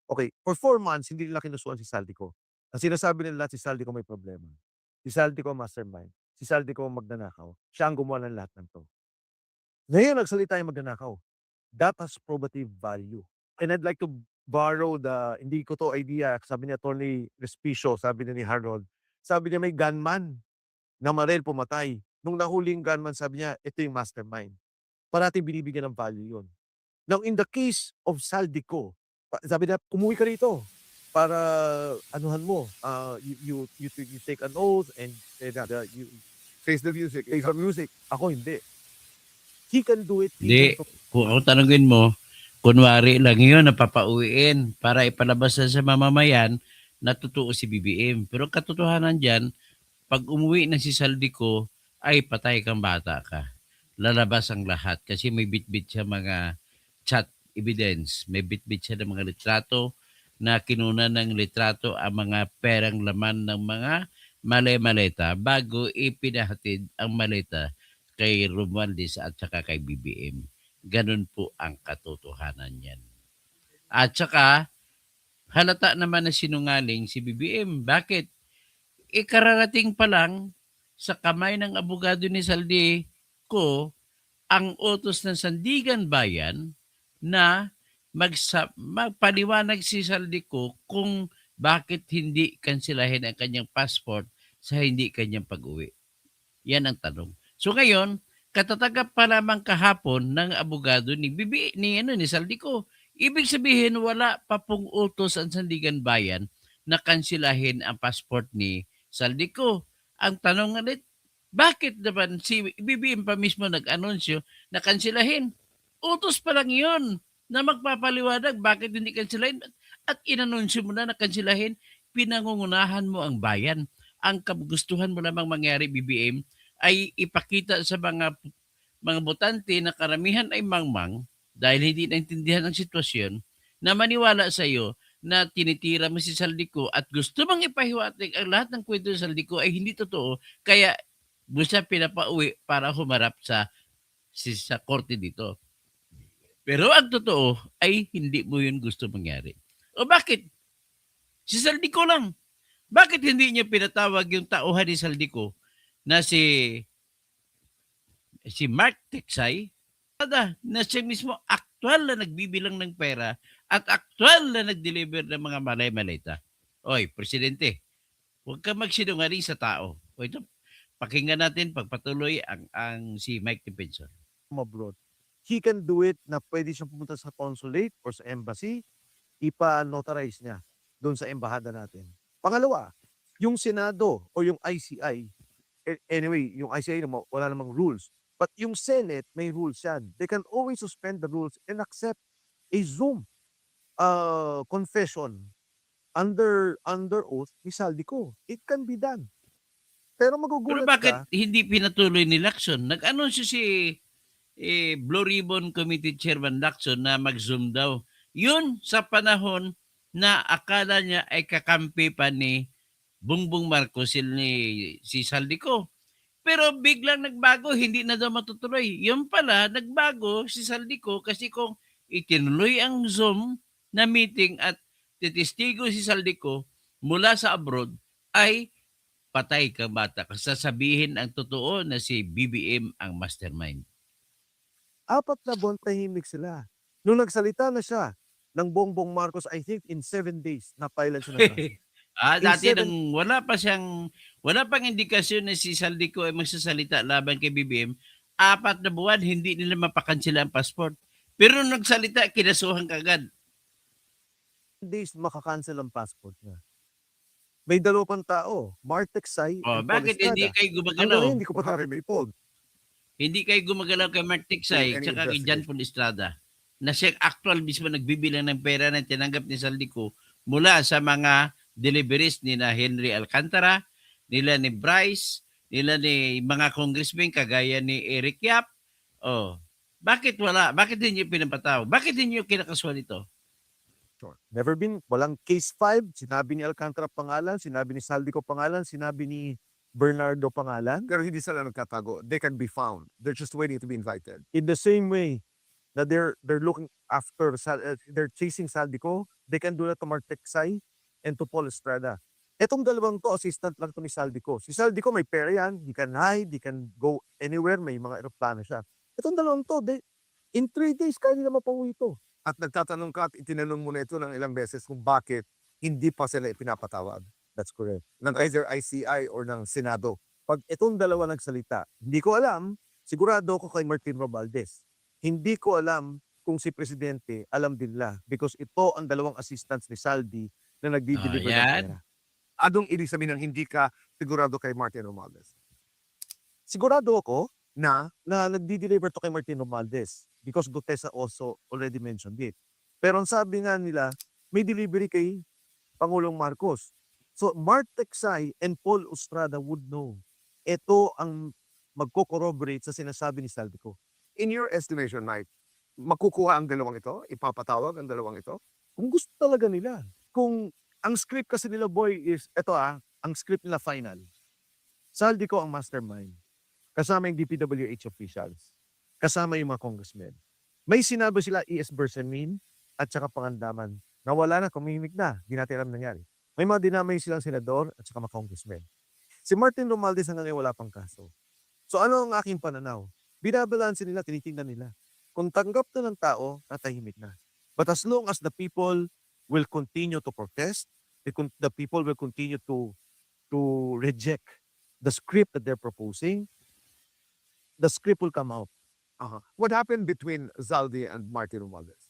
Okay, for 4 months, hindi nila kinusuan si Saldico. Ang sinasabi nila, si Saldico may problema. Si Saldico mastermind. Si Saldico magnanakaw. Siya ang gumawa ng lahat ng to. Ngayon, nagsalita yung magnanakaw. That has probative value. And I'd like to borrow hindi ko to idea, sabi ni Attorney Respicio, sabi ni Harold, sabi niya may gunman na marel pumatay. Nung nahuling gunman, sabi niya, ito yung mastermind. Parating binibigyan ng value yun. Now, in the case of Saldico, sabi niya, umuwi ka rito para anuhan mo. You take an oath and you Face the music. face the music. Ako hindi. He can do it. Hindi. Kung ako tanungin mo, kunwari lang yun, napapauwiin para ipalabas na sa mamamayan na totoo si BBM. Pero katotohanan dyan, pag umuwi na si Saldico, ay patay kang bata ka. Lalabas ang lahat kasi may bitbit siya mga chat evidence. May bitbit siya ng mga litrato na kinuna ng litrato ang mga perang laman ng mga maleta bago ipinahatid ang maleta kay Romualdez at saka kay BBM. Ganun po ang katotohanan niyan. At saka, halata naman na sinungaling si BBM. Bakit? Ikararating pa lang sa kamay ng abogado ni Saldico ang utos ng Sandigan Bayan na magpaliwanag si Saldico kung bakit hindi kansilahin ang kanyang passport sa hindi kanyang pag-uwi. Yan ang tanong. So ngayon, katatagap pa lamang kahapon ng abogado ni Saldico. Ibig sabihin wala pa pong utos ang Sandigan Bayan na kansilahin ang passport ni Saldico. Ang tanong ulit, bakit naman si BBM pa mismo nag-anunsyo na kansilahin? Utos pa lang yun na magpapaliwanag bakit hindi kansilahin at inanunsyo mo na kansilahin, pinangungunahan mo ang bayan. Ang kagustuhan mo namang mangyari, BBM, ay ipakita sa mga botante na karamihan ay mangmang dahil hindi naintindihan ang sitwasyon na maniwala sa iyo na tinitira mo si Saldico at gusto mong ipahiwatig ang lahat ng kwento ng Saldico ay hindi totoo kaya mo siya pinapauwi para humarap sa korte dito. Pero ang totoo ay hindi mo yun gusto mangyari. O bakit? Si Saldico lang. Bakit hindi niya pinatawag yung tauhan ni Saldico na si Mark Tiksay na siya mismo aktual na nagbibilang ng pera at aktual na nag-deliver ng mga malay-maleta. Oy, Presidente, huwag ka magsinungaling sa tao. O ito, pakinggan natin pagpatuloy ang si Mike Defensor. Abroad. He can do it na pwede siyang pumunta sa consulate or sa embassy, ipa-notarize niya doon sa embahada natin. Pangalawa, yung Senado o yung ICI, anyway, yung ICI wala namang rules. But yung Senate, may rules yan. They can always suspend the rules and accept a Zoom confession under oath ni Saldico. It can be done. Pero Pero magugulat bakit ka. hindi pinatuloy ni Lacson? Nag-anunsyo si Blue Ribbon Committee Chairman Lacson na mag-zoom daw. Yun sa panahon na akala niya ay kakampi pa ni Bongbong Marcos si Saldico. Pero biglang nagbago, hindi na daw matutuloy. Yun pala, nagbago si Saldico kasi kung itinuloy ang Zoom na meeting at titistigo si Saldico mula sa abroad, ay patay ka bata. Sasabihin ang totoo na si BBM ang mastermind. 4 na buwan tahimik sila. Nung nagsalita na siya ng Bongbong Marcos, I think in 7 days, na-file siya ng kaso. In Dati 7 nang wala pang indikasyon na si Saldico ay magsasalita laban kay BBM, 4 na buwan hindi nila mapakansela ang passport. Pero nung nagsalita, kinasuhan kagad. days makakancel ang passport niya. May 2 pang tao, Martek Sai and Paul Bakit hindi Estrada. kayo Hanggang gumagalaw? ngayon, hindi ko pa narinig. Hindi kayo gumagalaw kay Mark Tiksay Any tsaka kay John investigation. Paul Estrada na siya actual mismo nagbibilang ng pera na tinanggap ni Saldico mula sa mga deliveries ni na Henry Alcantara, nila ni Bryce, nila ni mga congressmen kagaya ni Eric Yap. Oh, bakit wala? Bakit hindi niyo pinapataw? Bakit hindi niyo kinakasuhan ito? Never been, walang case 5. Sinabi ni Alcantara pangalan, sinabi ni Saldico pangalan, sinabi ni Bernardo pangalan. Pero hindi sila nagtatago. They can be found. They're just waiting to be invited. In the same way that they're looking after, they're chasing Saldico, they can do that to Martek Sai and to Paul Estrada. Etong dalawang to, assistant lang to ni Saldico. Si Saldico may pera yan, he can hide, he can go anywhere, may mga aeroplano siya. Etong dalawang to, in 3 days, kaya nila mapauwi ito. At nagtatanong ka at itinanong mo na ito ng ilang beses kung bakit hindi pa sila ipinapatawag That's correct. ng either ICI or ng Senado. Pag itong dalawa nagsalita, hindi ko alam, sigurado ko kay Martin Romualdez. Hindi ko alam kung si Presidente alam din nila because ito ang dalawang assistants ni Saldi na nagdi-deliver ng Yan. pera. Anong ibig sabihin ng hindi ka sigurado kay Martin Romualdez? Sigurado ako na nagdi-deliver to kay Martin Romualdez because Gutesa also already mentioned it. Pero ang sabi nga nila, may delivery kay Pangulong Marcos. So Mark Teksay and Paul Estrada would know. Ito ang magko-corroborate sa sinasabi ni Saldico. In your estimation, Mike, makukuha ang dalawang ito? Ipapatawag ang dalawang ito? Kung gusto talaga nila. Kung ang script kasi nila boy is, ang script nila final. Saldico ang mastermind. Kasama yung DPWH officials. Kasama yung mga congressmen. May sinabi sila E.S. Bersamin at saka Pangandaman na wala na, kumimik na. Di natin alam nangyari. May mga dinamay silang senador at saka mga congressmen. Si Martin Romualdez hanggang ngayon wala pang kaso. So ano ang aking pananaw? Binabalansin nila, tinitingnan nila. Kung tanggap na ng tao, tatahimik na. But as long as the people will continue to protest, the people will continue to reject the script that they're proposing, the script will come out. What happened between Zaldi and Martin Romualdez?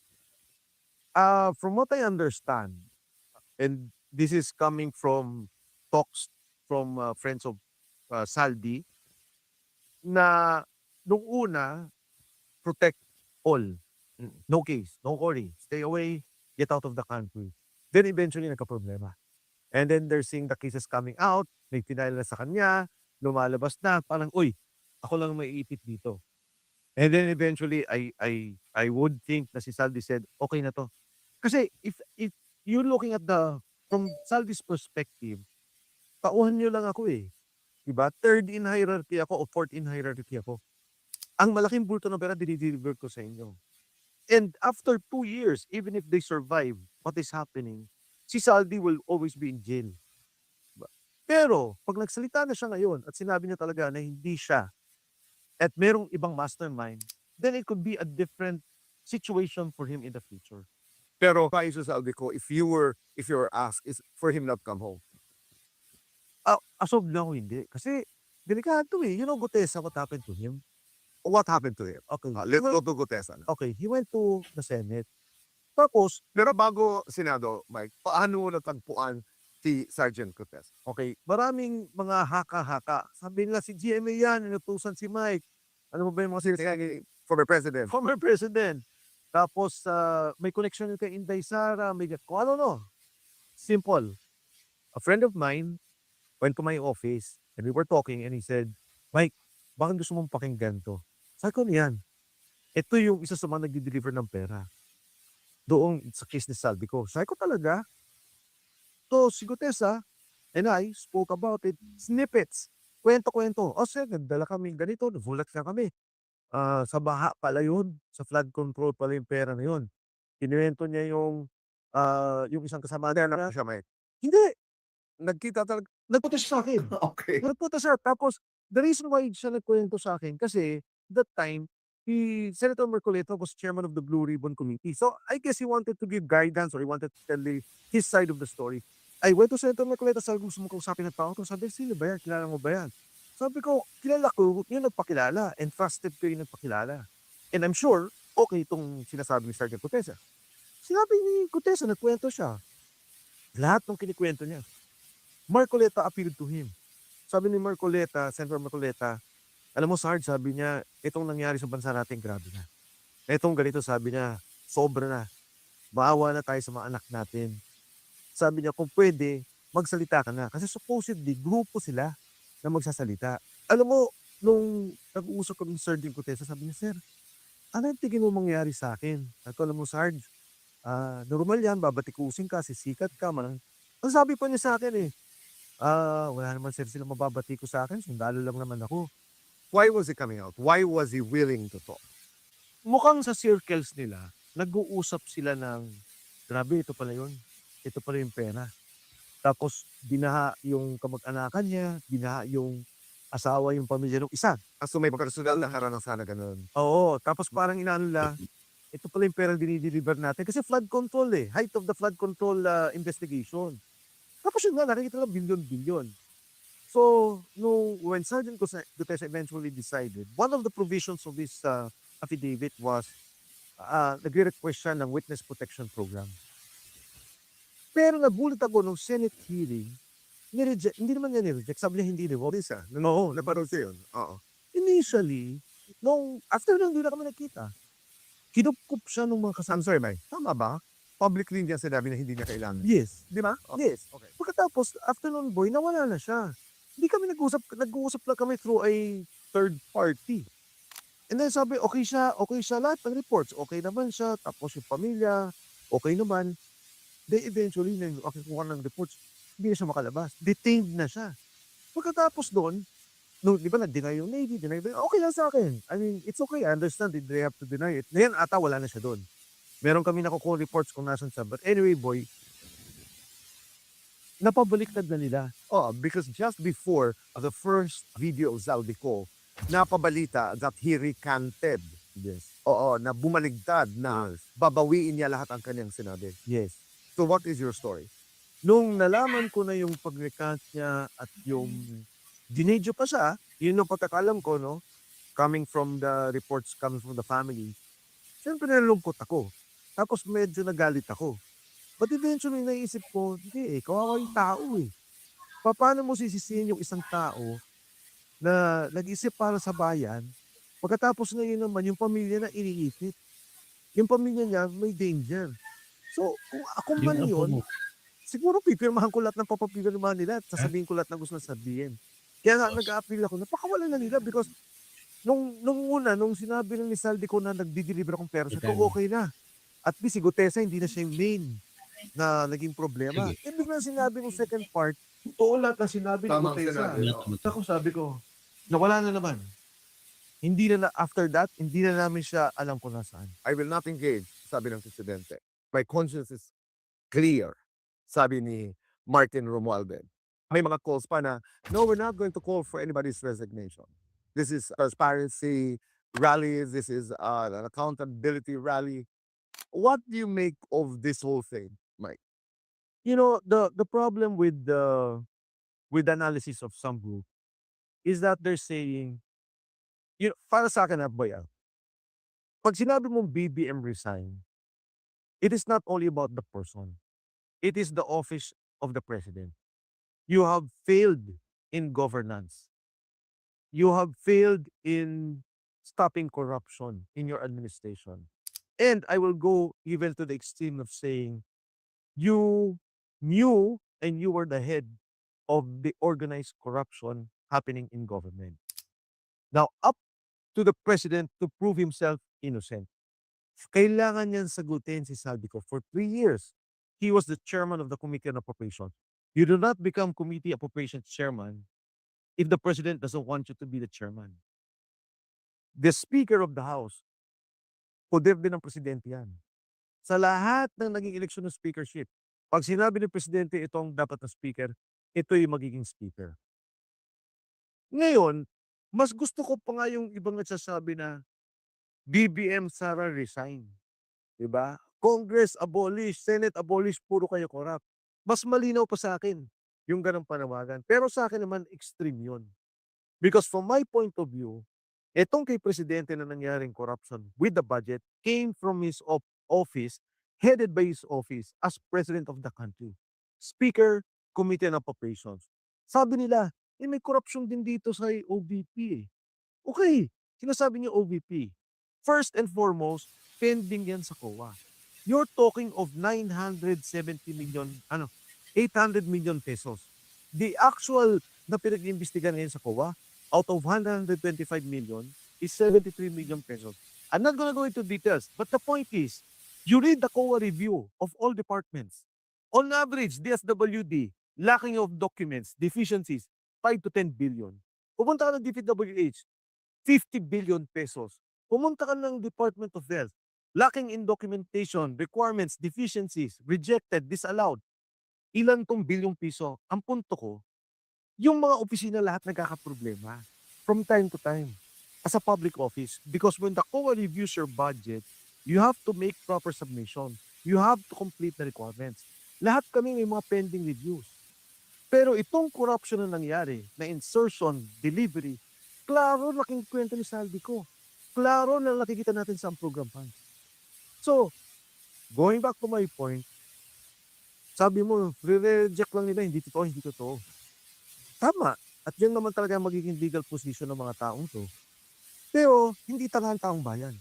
From what I understand, and this is coming from talks from friends of Saldi, na nung una, protect all. No case, no worry, stay away, get out of the country. Then eventually nagka-problema. And then they're seeing the cases coming out, may final na sa kanya, lumalabas na, parang, uy, ako lang may ipit dito. And then eventually, I would think na si Saldi said, okay na to. Kasi if you're looking at from Saldi's perspective, tauhan nyo lang ako eh. Diba? Third in hierarchy ako o fourth in hierarchy ako. Ang malaking bulto ng pera, dinideliver ko sa inyo. And after 2 years, even if they survive what is happening, si Saldi will always be in jail. Diba? Pero, pag nagsalita na siya ngayon at sinabi niya talaga na hindi siya at merong ibang mastermind, then it could be a different situation for him in the future. Pero kay Zaldi ko, if you were asked, is for him not come home. As of now, hindi. Kasi, delikado eh. You know, Gutesa, what happened to him? What happened to him? Okay. Let's go to Gutesa. Okay, he went to the Senate. Tapos, Pero bago Senado, Mike, paano mo natagpuan si Sergeant Gutesa? okay, maraming mga haka-haka. Sabi nila si GMA yan, inutusan si Mike. Ano ba yung mga sinasabi? Former President. Former President. Tapos, may connection kay Inday Sara, may kung ano no. Simple. A friend of mine went to my office and we were talking and he said, Mike, bakit gusto mong pakinggan to? Sabi ko niyan, ito yung isa sa mga nagdi-deliver ng pera. Doon sa case ni Saldi ko. Sabi ko talaga, so si Gutesa and I spoke about it, snippets, kwento-kwento. O sir, nagdala kami ganito, nagulat na kami. Sa baha pala yun, sa flood control pala yung pera na yun. Kinuwento niya yung yung isang kasama Kaya niya na siya, Mike. hindi, Nagkita talaga. nagpunta siya sa'kin. Okay. Nagpunta siya tapos the reason why siya nagkuwento sa'kin kasi that time, Senator Marcoleta was chairman of the Blue Ribbon Committee. So, I guess he wanted to give guidance or he wanted to tell his side of the story. I went to Senator Marcoleta, sabi ko, "Gusto mo kausapin ng tao 'to?" Sabi, "Sino ba yan? Kilala mo ba yan?" Sabi ko, "Kilala ko, yung nagpakilala and trusted ko yung nagpakilala. And I'm sure, okay itong sinasabi ni Sergeant Gutesa." Sinabi ni Gutesa, nagkuwento siya. Lahat ng kinikwento niya. Marcoleta appealed to him. Sabi ni Marcoleta, Senator Marcoleta, "Alam mo Sarge," sabi niya, "itong nangyari sa bansa natin grabe na. Itong ganito," sabi niya, "sobra na. Maawa na tayo sa mga anak natin." Sabi niya, "Kung pwede, magsalita ka na." Kasi supposedly, grupo sila na magsasalita. Alam mo, nung nag-uusap kami ni Sergeant Gutesa, sabi niya, "Sir, ano yung tingin mo mangyari sa akin?" Sabi ko, "Alam mo Sarge, normal yan, babatikusin ka, sisikat ka man." Ang sabi pa niya sa akin eh, "Wala naman sir silang mababatiko sa akin, sundalo lang naman ako." Why was he coming out? Why was he willing to talk? Mukhang sa circles nila, nag-uusap sila ng, grabe ito pala yun, ito pala yung pera. Tapos binaha yung kamag-anakan niya, binaha yung asawa, yung pamilya nung isa. So may personal na harang sana ganun. Oo, tapos parang inaano nila, ito pala yung pera dinideliver natin kasi flood control eh, height of the flood control investigation. Tapos yun nga, nakikita lang billion-billion. So, when Sergeant Gutesa eventually decided, one of the provisions of this affidavit was nagre-request siya ng witness protection program. Pero nagulat ako nung Senate hearing, hindi naman niya nireject. Sabi niya hindi revoke. Lisa, Oo, naparoon siya yun. Oo. initially, after nung hindi na kami nakita, kinupkup siya nung mga I'm sorry, Mike. Tama ba? Publicly niya sinabi na hindi niya kailangan. Yes, Di ba? yes. Okay. Pagkatapos, after nun boy, nawala na siya. Hindi kami nag-uusap lang kami through a third party. And then sabi, okay siya lahat ng reports, okay naman siya, tapos yung pamilya, okay naman. Then eventually, nang kuha ng reports, hindi na siya makalabas. Detained na siya. Pagkatapos doon, di ba nag-deny yung Navy, okay lang sa akin. I mean, it's okay, I understand that they have to deny it. Ngayon ata wala na siya doon. Meron kami nakukuha reports kung nasan siya. But anyway, boy, napabaliktad na nila. Oh, because just before the first video of Zaldico, napabalita that he recanted. Yes. Oo, na bumaligtad na babawiin niya lahat ang kanyang sinabi. Yes. So what is your story? Nung nalaman ko na yung pag-recant niya at yung dinedyo pa siya, yun yung pagkakalam ko, no? Coming from the reports, coming from the family, siyempre nalulungkot ako. Tapos medyo nagalit ako. But eventually naisip ko, hindi kawawa yung tao eh. Paano mo sisisihin yung isang tao na nag-isip para sa bayan, pagkatapos ngayon naman yung pamilya na iniipit. Yung pamilya niya may danger. So, kung ako man yun, siguro pipirmahan ko lahat ng papapirmahan nila at sasabihin ko lahat ng gusto na sabihin. Kaya nga nag-a-appeal ako, napakawalan na nila because nung sinabi ng ni Saldi ko na nagdi-deliver akong pera, sabi ko okay na. At least si Gutesa hindi na siya yung main na naging problema. Ibig na sinabi ng second part, oo lahat na sinabi ni Gutesa. Ako sabi ko, nawala na naman. Hindi na after that, hindi na namin siya alam kung nasaan. I will not engage, sabi ng presidente. My conscience is clear, sabi ni Martin Romualdez. May mga calls pa na, no, we're not going to call for anybody's resignation. This is transparency rally. This is an accountability rally. What do you make of this whole thing, Mike? You know, the problem with the analysis of some group is that they're saying, para sa akin, boy, pag sinabi mong BBM resign, it is not only about the person. It is the office of the president. You have failed in governance. You have failed in stopping corruption in your administration. And I will go even to the extreme of saying, you knew and you were the head of the organized corruption happening in government. Now, up to the president to prove himself innocent. Kailangan niyan sagutin si Saldico. For 3 years, he was the chairman of the Committee on Appropriations. You do not become Committee Appropriations chairman if the president doesn't want you to be the chairman. The Speaker of the House, poder din ng presidente yan. sa lahat ng naging eleksyon ng speakership, pag sinabi ng presidente itong dapat na speaker, ito yung magiging speaker. Ngayon, mas gusto ko pa nga yung ibang nagsasabi na BBM Sara resign, 'di ba? Congress abolish, Senate abolish, puro kayo corrupt. Mas malinaw pa sa akin yung gano'ng panawagan. Pero sa akin naman extreme 'yun. Because from my point of view, etong kay presidente na nangyaring corruption with the budget came from his office, headed by his office as president of the country. Speaker, Committee on Appropriations. Sabi nila, may corruption din dito sa OVP eh. Okay, sinasabi niyo OVP. First and foremost, pending yan sa COA. You're talking of 970 million, 800 million pesos. The actual na pinag-iimbestigan ngayon sa COA, out of 125 million, is 73 million pesos. I'm not gonna go into details, but the point is, you read the COA review of all departments. On average, DSWD, lacking of documents, deficiencies, 5 to 10 billion. Pumunta ka ng DPWH, 50 billion pesos. Pumunta ka ng Department of Health, lacking in documentation, requirements, deficiencies, rejected, disallowed. Ilan tong bilyong piso? Ang punto ko, yung mga opisina lahat nagkakaproblema from time to time as a public office. Because when the COA reviews your budget, you have to make proper submission. You have to complete the requirements. Lahat kami may mga pending reviews. Pero itong corruption na nangyari, na insertion, delivery, klaro laking kwento ni Saldico. Klaro na nakikita natin sa program funds. So, going back to my point, sabi mo, re-reject lang nila, hindi totoo. Tama. At yan naman talaga ang magiging legal position ng mga taong to. Pero, hindi tanga ang taong bayan.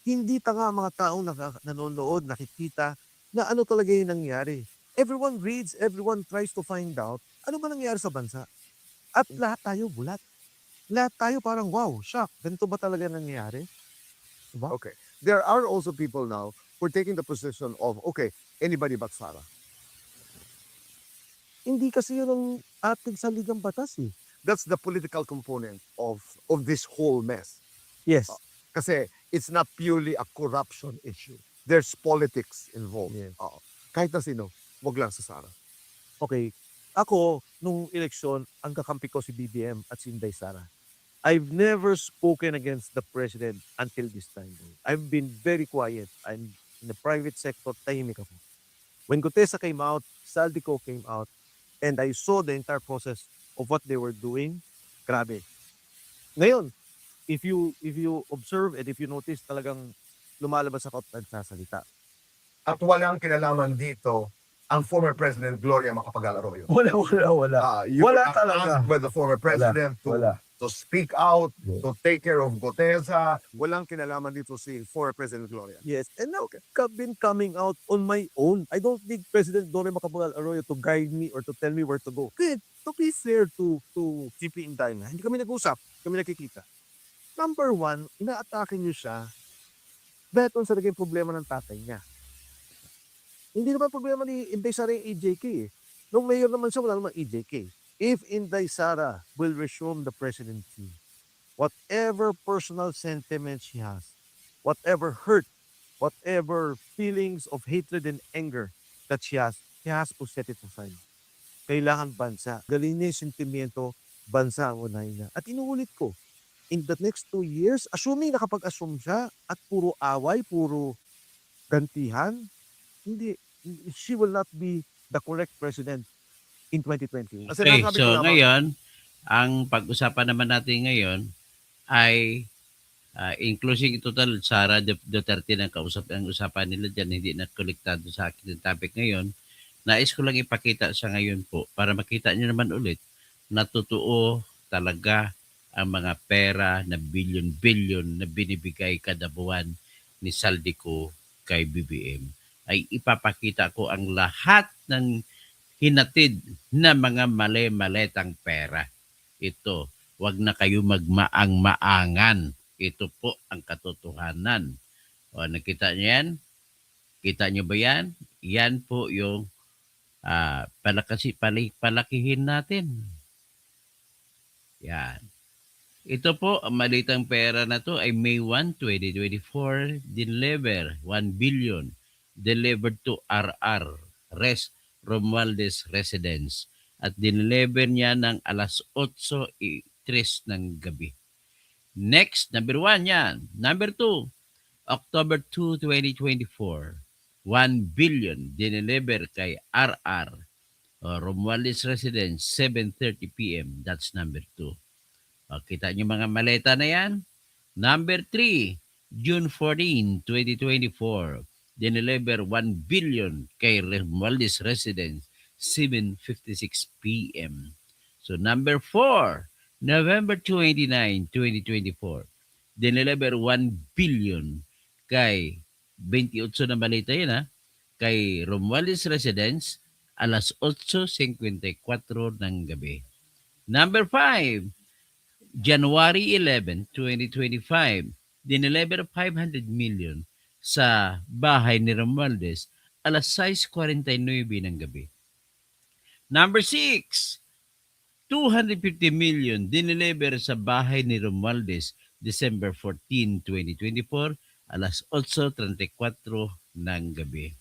Hindi tanga ang mga taong nanonood, nakikita, na ano talaga yung nangyari. Everyone reads, everyone tries to find out ano ba nangyari sa bansa. At lahat tayo bulat. Lahat tayo parang, wow, shock. Ganito ba talaga nangyari? Diba? Okay. There are also people now who are taking the position of, okay, anybody but Sara. Hindi kasi yun ang ating saligang batas eh. That's the political component of this whole mess. Yes. Kasi it's not purely a corruption issue. There's politics involved. Yes. Oo. Kahit na sino, wag lang sa Sara. Okay. Ako, nung eleksyon, ang kakampi ko si BBM at si Inday Sara. I've never spoken against the president until this time. I've been very quiet. I'm in the private sector, tahimik ako. When Gutesa came out, Saldico came out, and I saw the entire process of what they were doing, grabe. Ngayon, if you observe and if you notice, talagang lumalabas ako at nagsasalita. At walang kinalaman dito ang former President Gloria Macapagal-Arroyo. Wala. You Wala were not talaga. asked by the former president to speak out, Yeah. to take care of Gutesa. Walang kinalaman dito si former President Gloria. Yes, and now I've been coming out on my own. I don't need President Gloria Macapagal-Arroyo to guide me or to tell me where to go. Good. To be fair to CP Inday na, hindi kami nag-usap, kami nakikita. Number one, inaatake niyo siya dahil sa naging problema ng tatay niya. Hindi naman problema ni Inday Sara yung EJK eh. Nung mayor naman siya, wala naman EJK. If Inday Sara will resume the presidency, whatever personal sentiments she has, whatever hurt, whatever feelings of hatred and anger that she has to set it aside. Kailangan bansa. Galing niya yung sentimiento, bansa ang unahin niya. At inuulit ko, in the next 2 years, assuming nakapag-assume siya at puro away, puro gantihan, hindi, she will not be the correct president in 2020. Kasi Okay, nasabi ko so lamang- ngayon, ang pag-usapan naman natin ngayon ay including total Sara Duterte ng ang usapan nila dyan, hindi na kolektado sa akin yung topic ngayon. Nais ko lang ipakita sa ngayon po para makita nyo naman ulit na totoo talaga ang mga pera na billion-billion na binibigay kada buwan ni Saldico kay BBM. Ay ipapakita ko ang lahat ng hinatid na mga mali-maletang pera. Ito, wag na kayo magmaang-maangan. Ito po ang katotohanan. O, nakita niyo yan? Kita niyo ba yan? Yan po yung palakihin natin. Yan. Ito po, ang malitang pera na to ay May 1, 2024, dinlever, 1 billion. delivered to RR, Romualdez Residence. At dineliver niya ng alas 8:03 ng gabi. Next, number 1 yan. Number 2, October 2, 2024. 1 billion dineliver kay RR, Romualdez Residence, 7:30 p.m. That's number 2. Kita niyo mga maleta na yan. Number 3, June 14, 2024. Dineliver 1 billion kay Romualdez Residence, 7:56 p.m. So number 4, November 29, 2024. Dineliver 1 billion kay 28 na balita yun ha, kay Romualdez Residence, alas 8:54 ng gabi. Number 5, January 11, 2025, dineliver 500 million sa bahay ni Romualdez, alas 6:49 ng gabi. Number 6, 250 million dineliver sa bahay ni Romualdez, December 14, 2024, alas 8:34 ng gabi.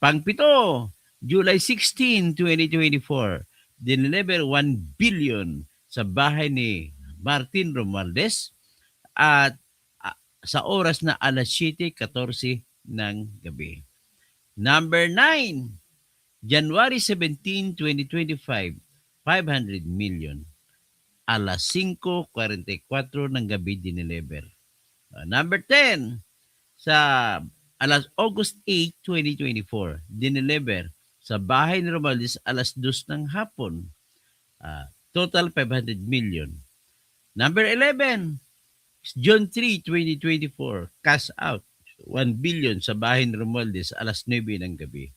Pangpito, July 16, 2024, dineliver 1 billion sa bahay ni Martin Romualdez at sa oras na alas 7:14 ng gabi. Number 9, January 17, 2025, 500 million. Alas 5:44 ng gabi dineliver. Number 10, sa August 8, 2024, dineliver sa bahay ni Romualdez alas 2 ng hapon. Total 500 million. Number 11, June 3, 2024, cash out 1 billion sa bahay ni Romualdez alas 9 ng gabi.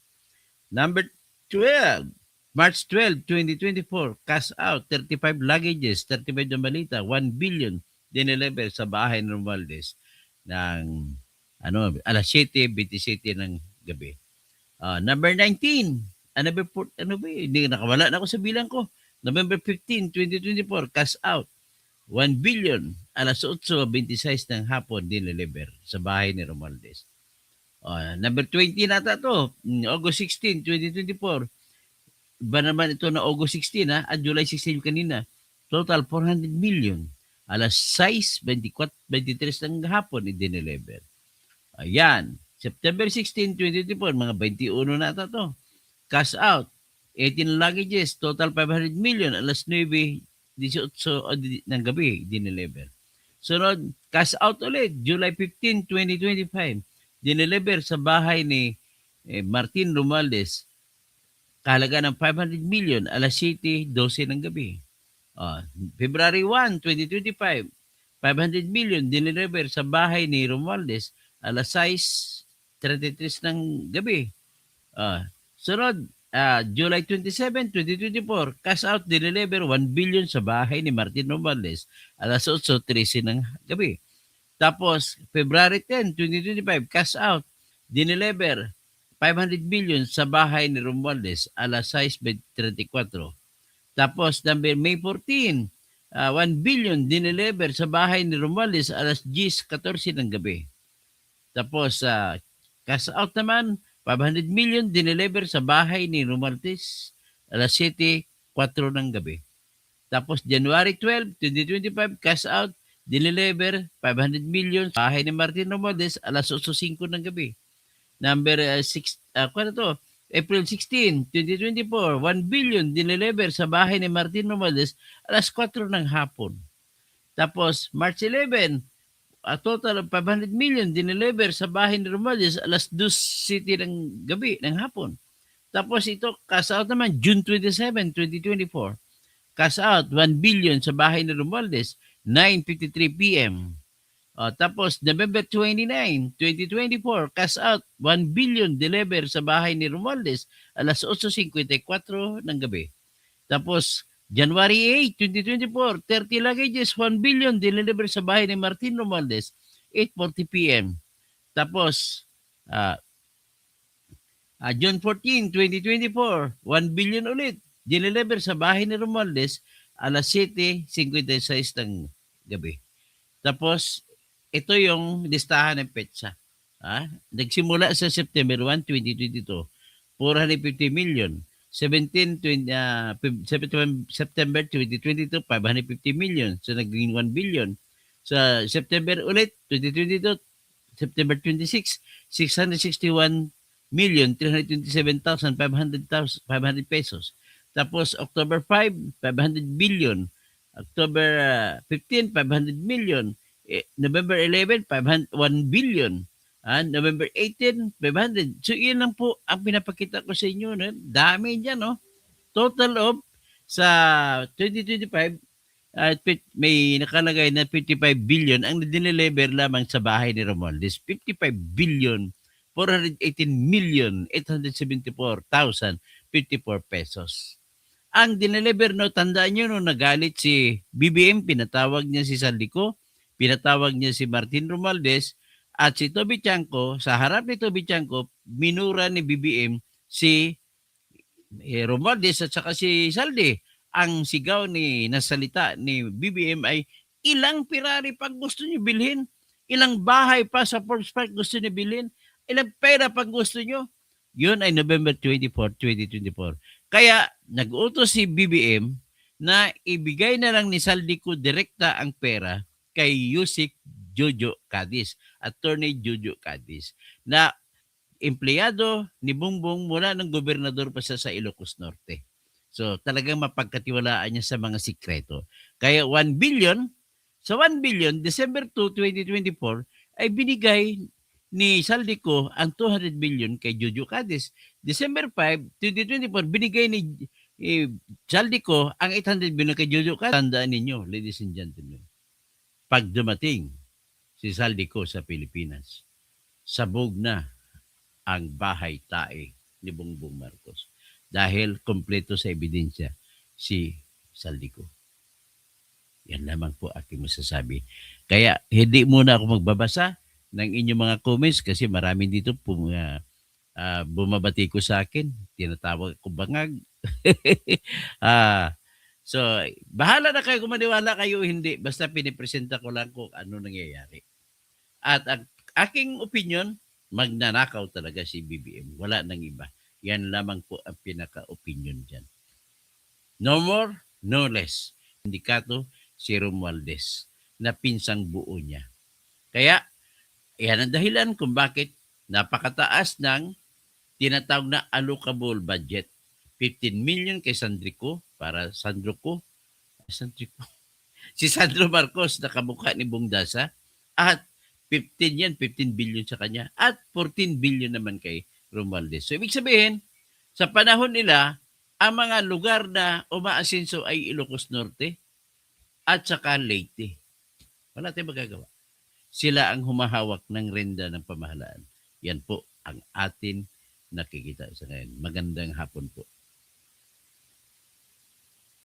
Number 12, March 12, 2024, cash out 35 luggages, 35 na balita, 1 billion dineliver sa bahay ni Romualdez ng alas 7:27 ng gabi. Number 19, hindi nakawala na ako sa bilang ko. November 15, 2024, cash out 1 billion, alas 8:26 ng hapon dineliver sa bahay ni Romualdez. Number 20 nata to, August 16, 2024. Iba naman ito na August 16 at July 16 kanina. Total 400 million. Alas 6:23 ng hapon i-deliver. Ayan. September 16, 2024, mga 21 na ito to. Cash out, 18 luggages, total 500 million, alas 9:18 ng gabi, dineliver. Sunod, cash out ulit, July 15, 2025, dineliver sa bahay ni Martin Romualdez, kahalaga ng 500 million, alas 7:12 ng gabi. February 1, 2025, 500 million dineliver sa bahay ni Romualdez, alas 6:33 ng gabi. Sunod, July 27, 2024, cash out dineliver 1 billion sa bahay ni Martin Romualdez, alas 8:13 ng gabi. Tapos, February 10, 2025, cash out dineliver 500 million sa bahay ni Romualdez, alas 6:34. Tapos, May 14, 1 billion dineliver sa bahay ni Romualdez, alas 10:14 ng gabi. Tapos, cash out naman, 500 million dineliver sa bahay ni Romualdez, alas 7:04 ng gabi. Tapos, January 12, 2025, cash out, dineliver 500 million sa bahay ni Martin Romualdez, alas 8:05 ng gabi. Number 6, April 16, 2024, 1 billion dineliver sa bahay ni Martin Romualdez, alas 4 ng hapon. Tapos, March 11, a total of 500 million dineliver sa bahay ni Romualdez, alas 2:00 ng gabi, ng hapon. Tapos ito, cash out naman, June 27, 2024. Cash out, 1 billion sa bahay ni Romualdez, 9:53 p.m. Tapos, November 29, 2024, cash out, 1 billion deliver sa bahay ni Romualdez, alas 8:54 ng gabi. Tapos, January 8, 2024, 30 luggages, 1 billion deliver sa bahay ni Martin Romualdez, 8:40 p.m. Tapos, June 14, 2024, 1 billion ulit deliver sa bahay ni Romualdez, alas 7:56 ng gabi. Tapos, ito yung listahan ng petsa. Nagsimula sa September 1, 2022, 450 million. September 2022, 550 million. So naging 1 billion. Sa September ulit, 2022, September 26, 661,327,500 pesos. Tapos October 5, 500 billion. October 15, 500 million. November 11, 1 billion. November 18, 500. So, yun lang po ang pinapakita ko sa inyo. No? Dami dyan, no? Total of sa 2025, may nakalagay na 55 billion ang dineliver lamang sa bahay ni Romualdez. 55 billion, 418,874,054 pesos. Ang dineliver, no, tandaan nyo, no, nagalit si BBM, pinatawag niya si Saldico, pinatawag niya si Martin Romualdez, at si Toby Chanco, sa harap ni Toby Chanco, minura ni BBM si Romualdez at saka si Saldi. Ang sigaw na salita ni BBM ay, ilang Ferrari pag gusto niyo bilhin? Ilang bahay pa sa Forbes Park gusto niyo bilhin? Ilang pera pag gusto niyo? Yun ay November 24, 2024. Kaya nag-utos si BBM na ibigay na lang ni Saldico direkta ang pera kay Yusik Jojo Cadiz, Attorney Jojo Cadiz, na empleyado ni Bongbong mula ng gobernador pa siya sa Ilocos Norte. So talagang mapagkatiwalaan niya sa mga sikreto. Kaya 1 billion, sa 1 billion, December 2, 2024, ay binigay ni Saldico ang 200 billion kay Jojo Cadiz. December 5, 2024, binigay ni Saldico ang 800 billion kay Jojo Cadiz. Tandaan ninyo, ladies and gentlemen, pag dumating si Saldico sa Pilipinas, sabog na ang bahay tae ni Bongbong Marcos dahil kompleto sa ebidensya si Saldico. Yan lamang po aking masasabi. Kaya hindi muna ako magbabasa ng inyong mga comments kasi marami dito bumabati ko sa akin. Tinatawag ko bangag. So, bahala na kayo kung maniwala kayo hindi. Basta pinipresenta ko lang kung ano nangyayari. At ang aking opinion, magnanakaw talaga si BBM. Wala nang iba. Yan lamang po ang pinaka-opinion dyan. No more, no less. Sindikato si Romualdez na pinsang buo niya. Kaya, yan ang dahilan kung bakit napakataas ng tinatawag na allocable budget. 15 million kay Sandrico para Sandrico. Si Sandro Marcos na kamukha ni Bongdasa at 15 billion sa kanya at 14 billion naman kay Romualdez. So ibig sabihin, sa panahon nila, ang mga lugar na umaasenso ay Ilocos Norte at saka Leyte. Wala tayong magagawa. Sila ang humahawak ng renda ng pamahalaan. Yan po ang atin nakikita sa ngayon. Magandang hapon po.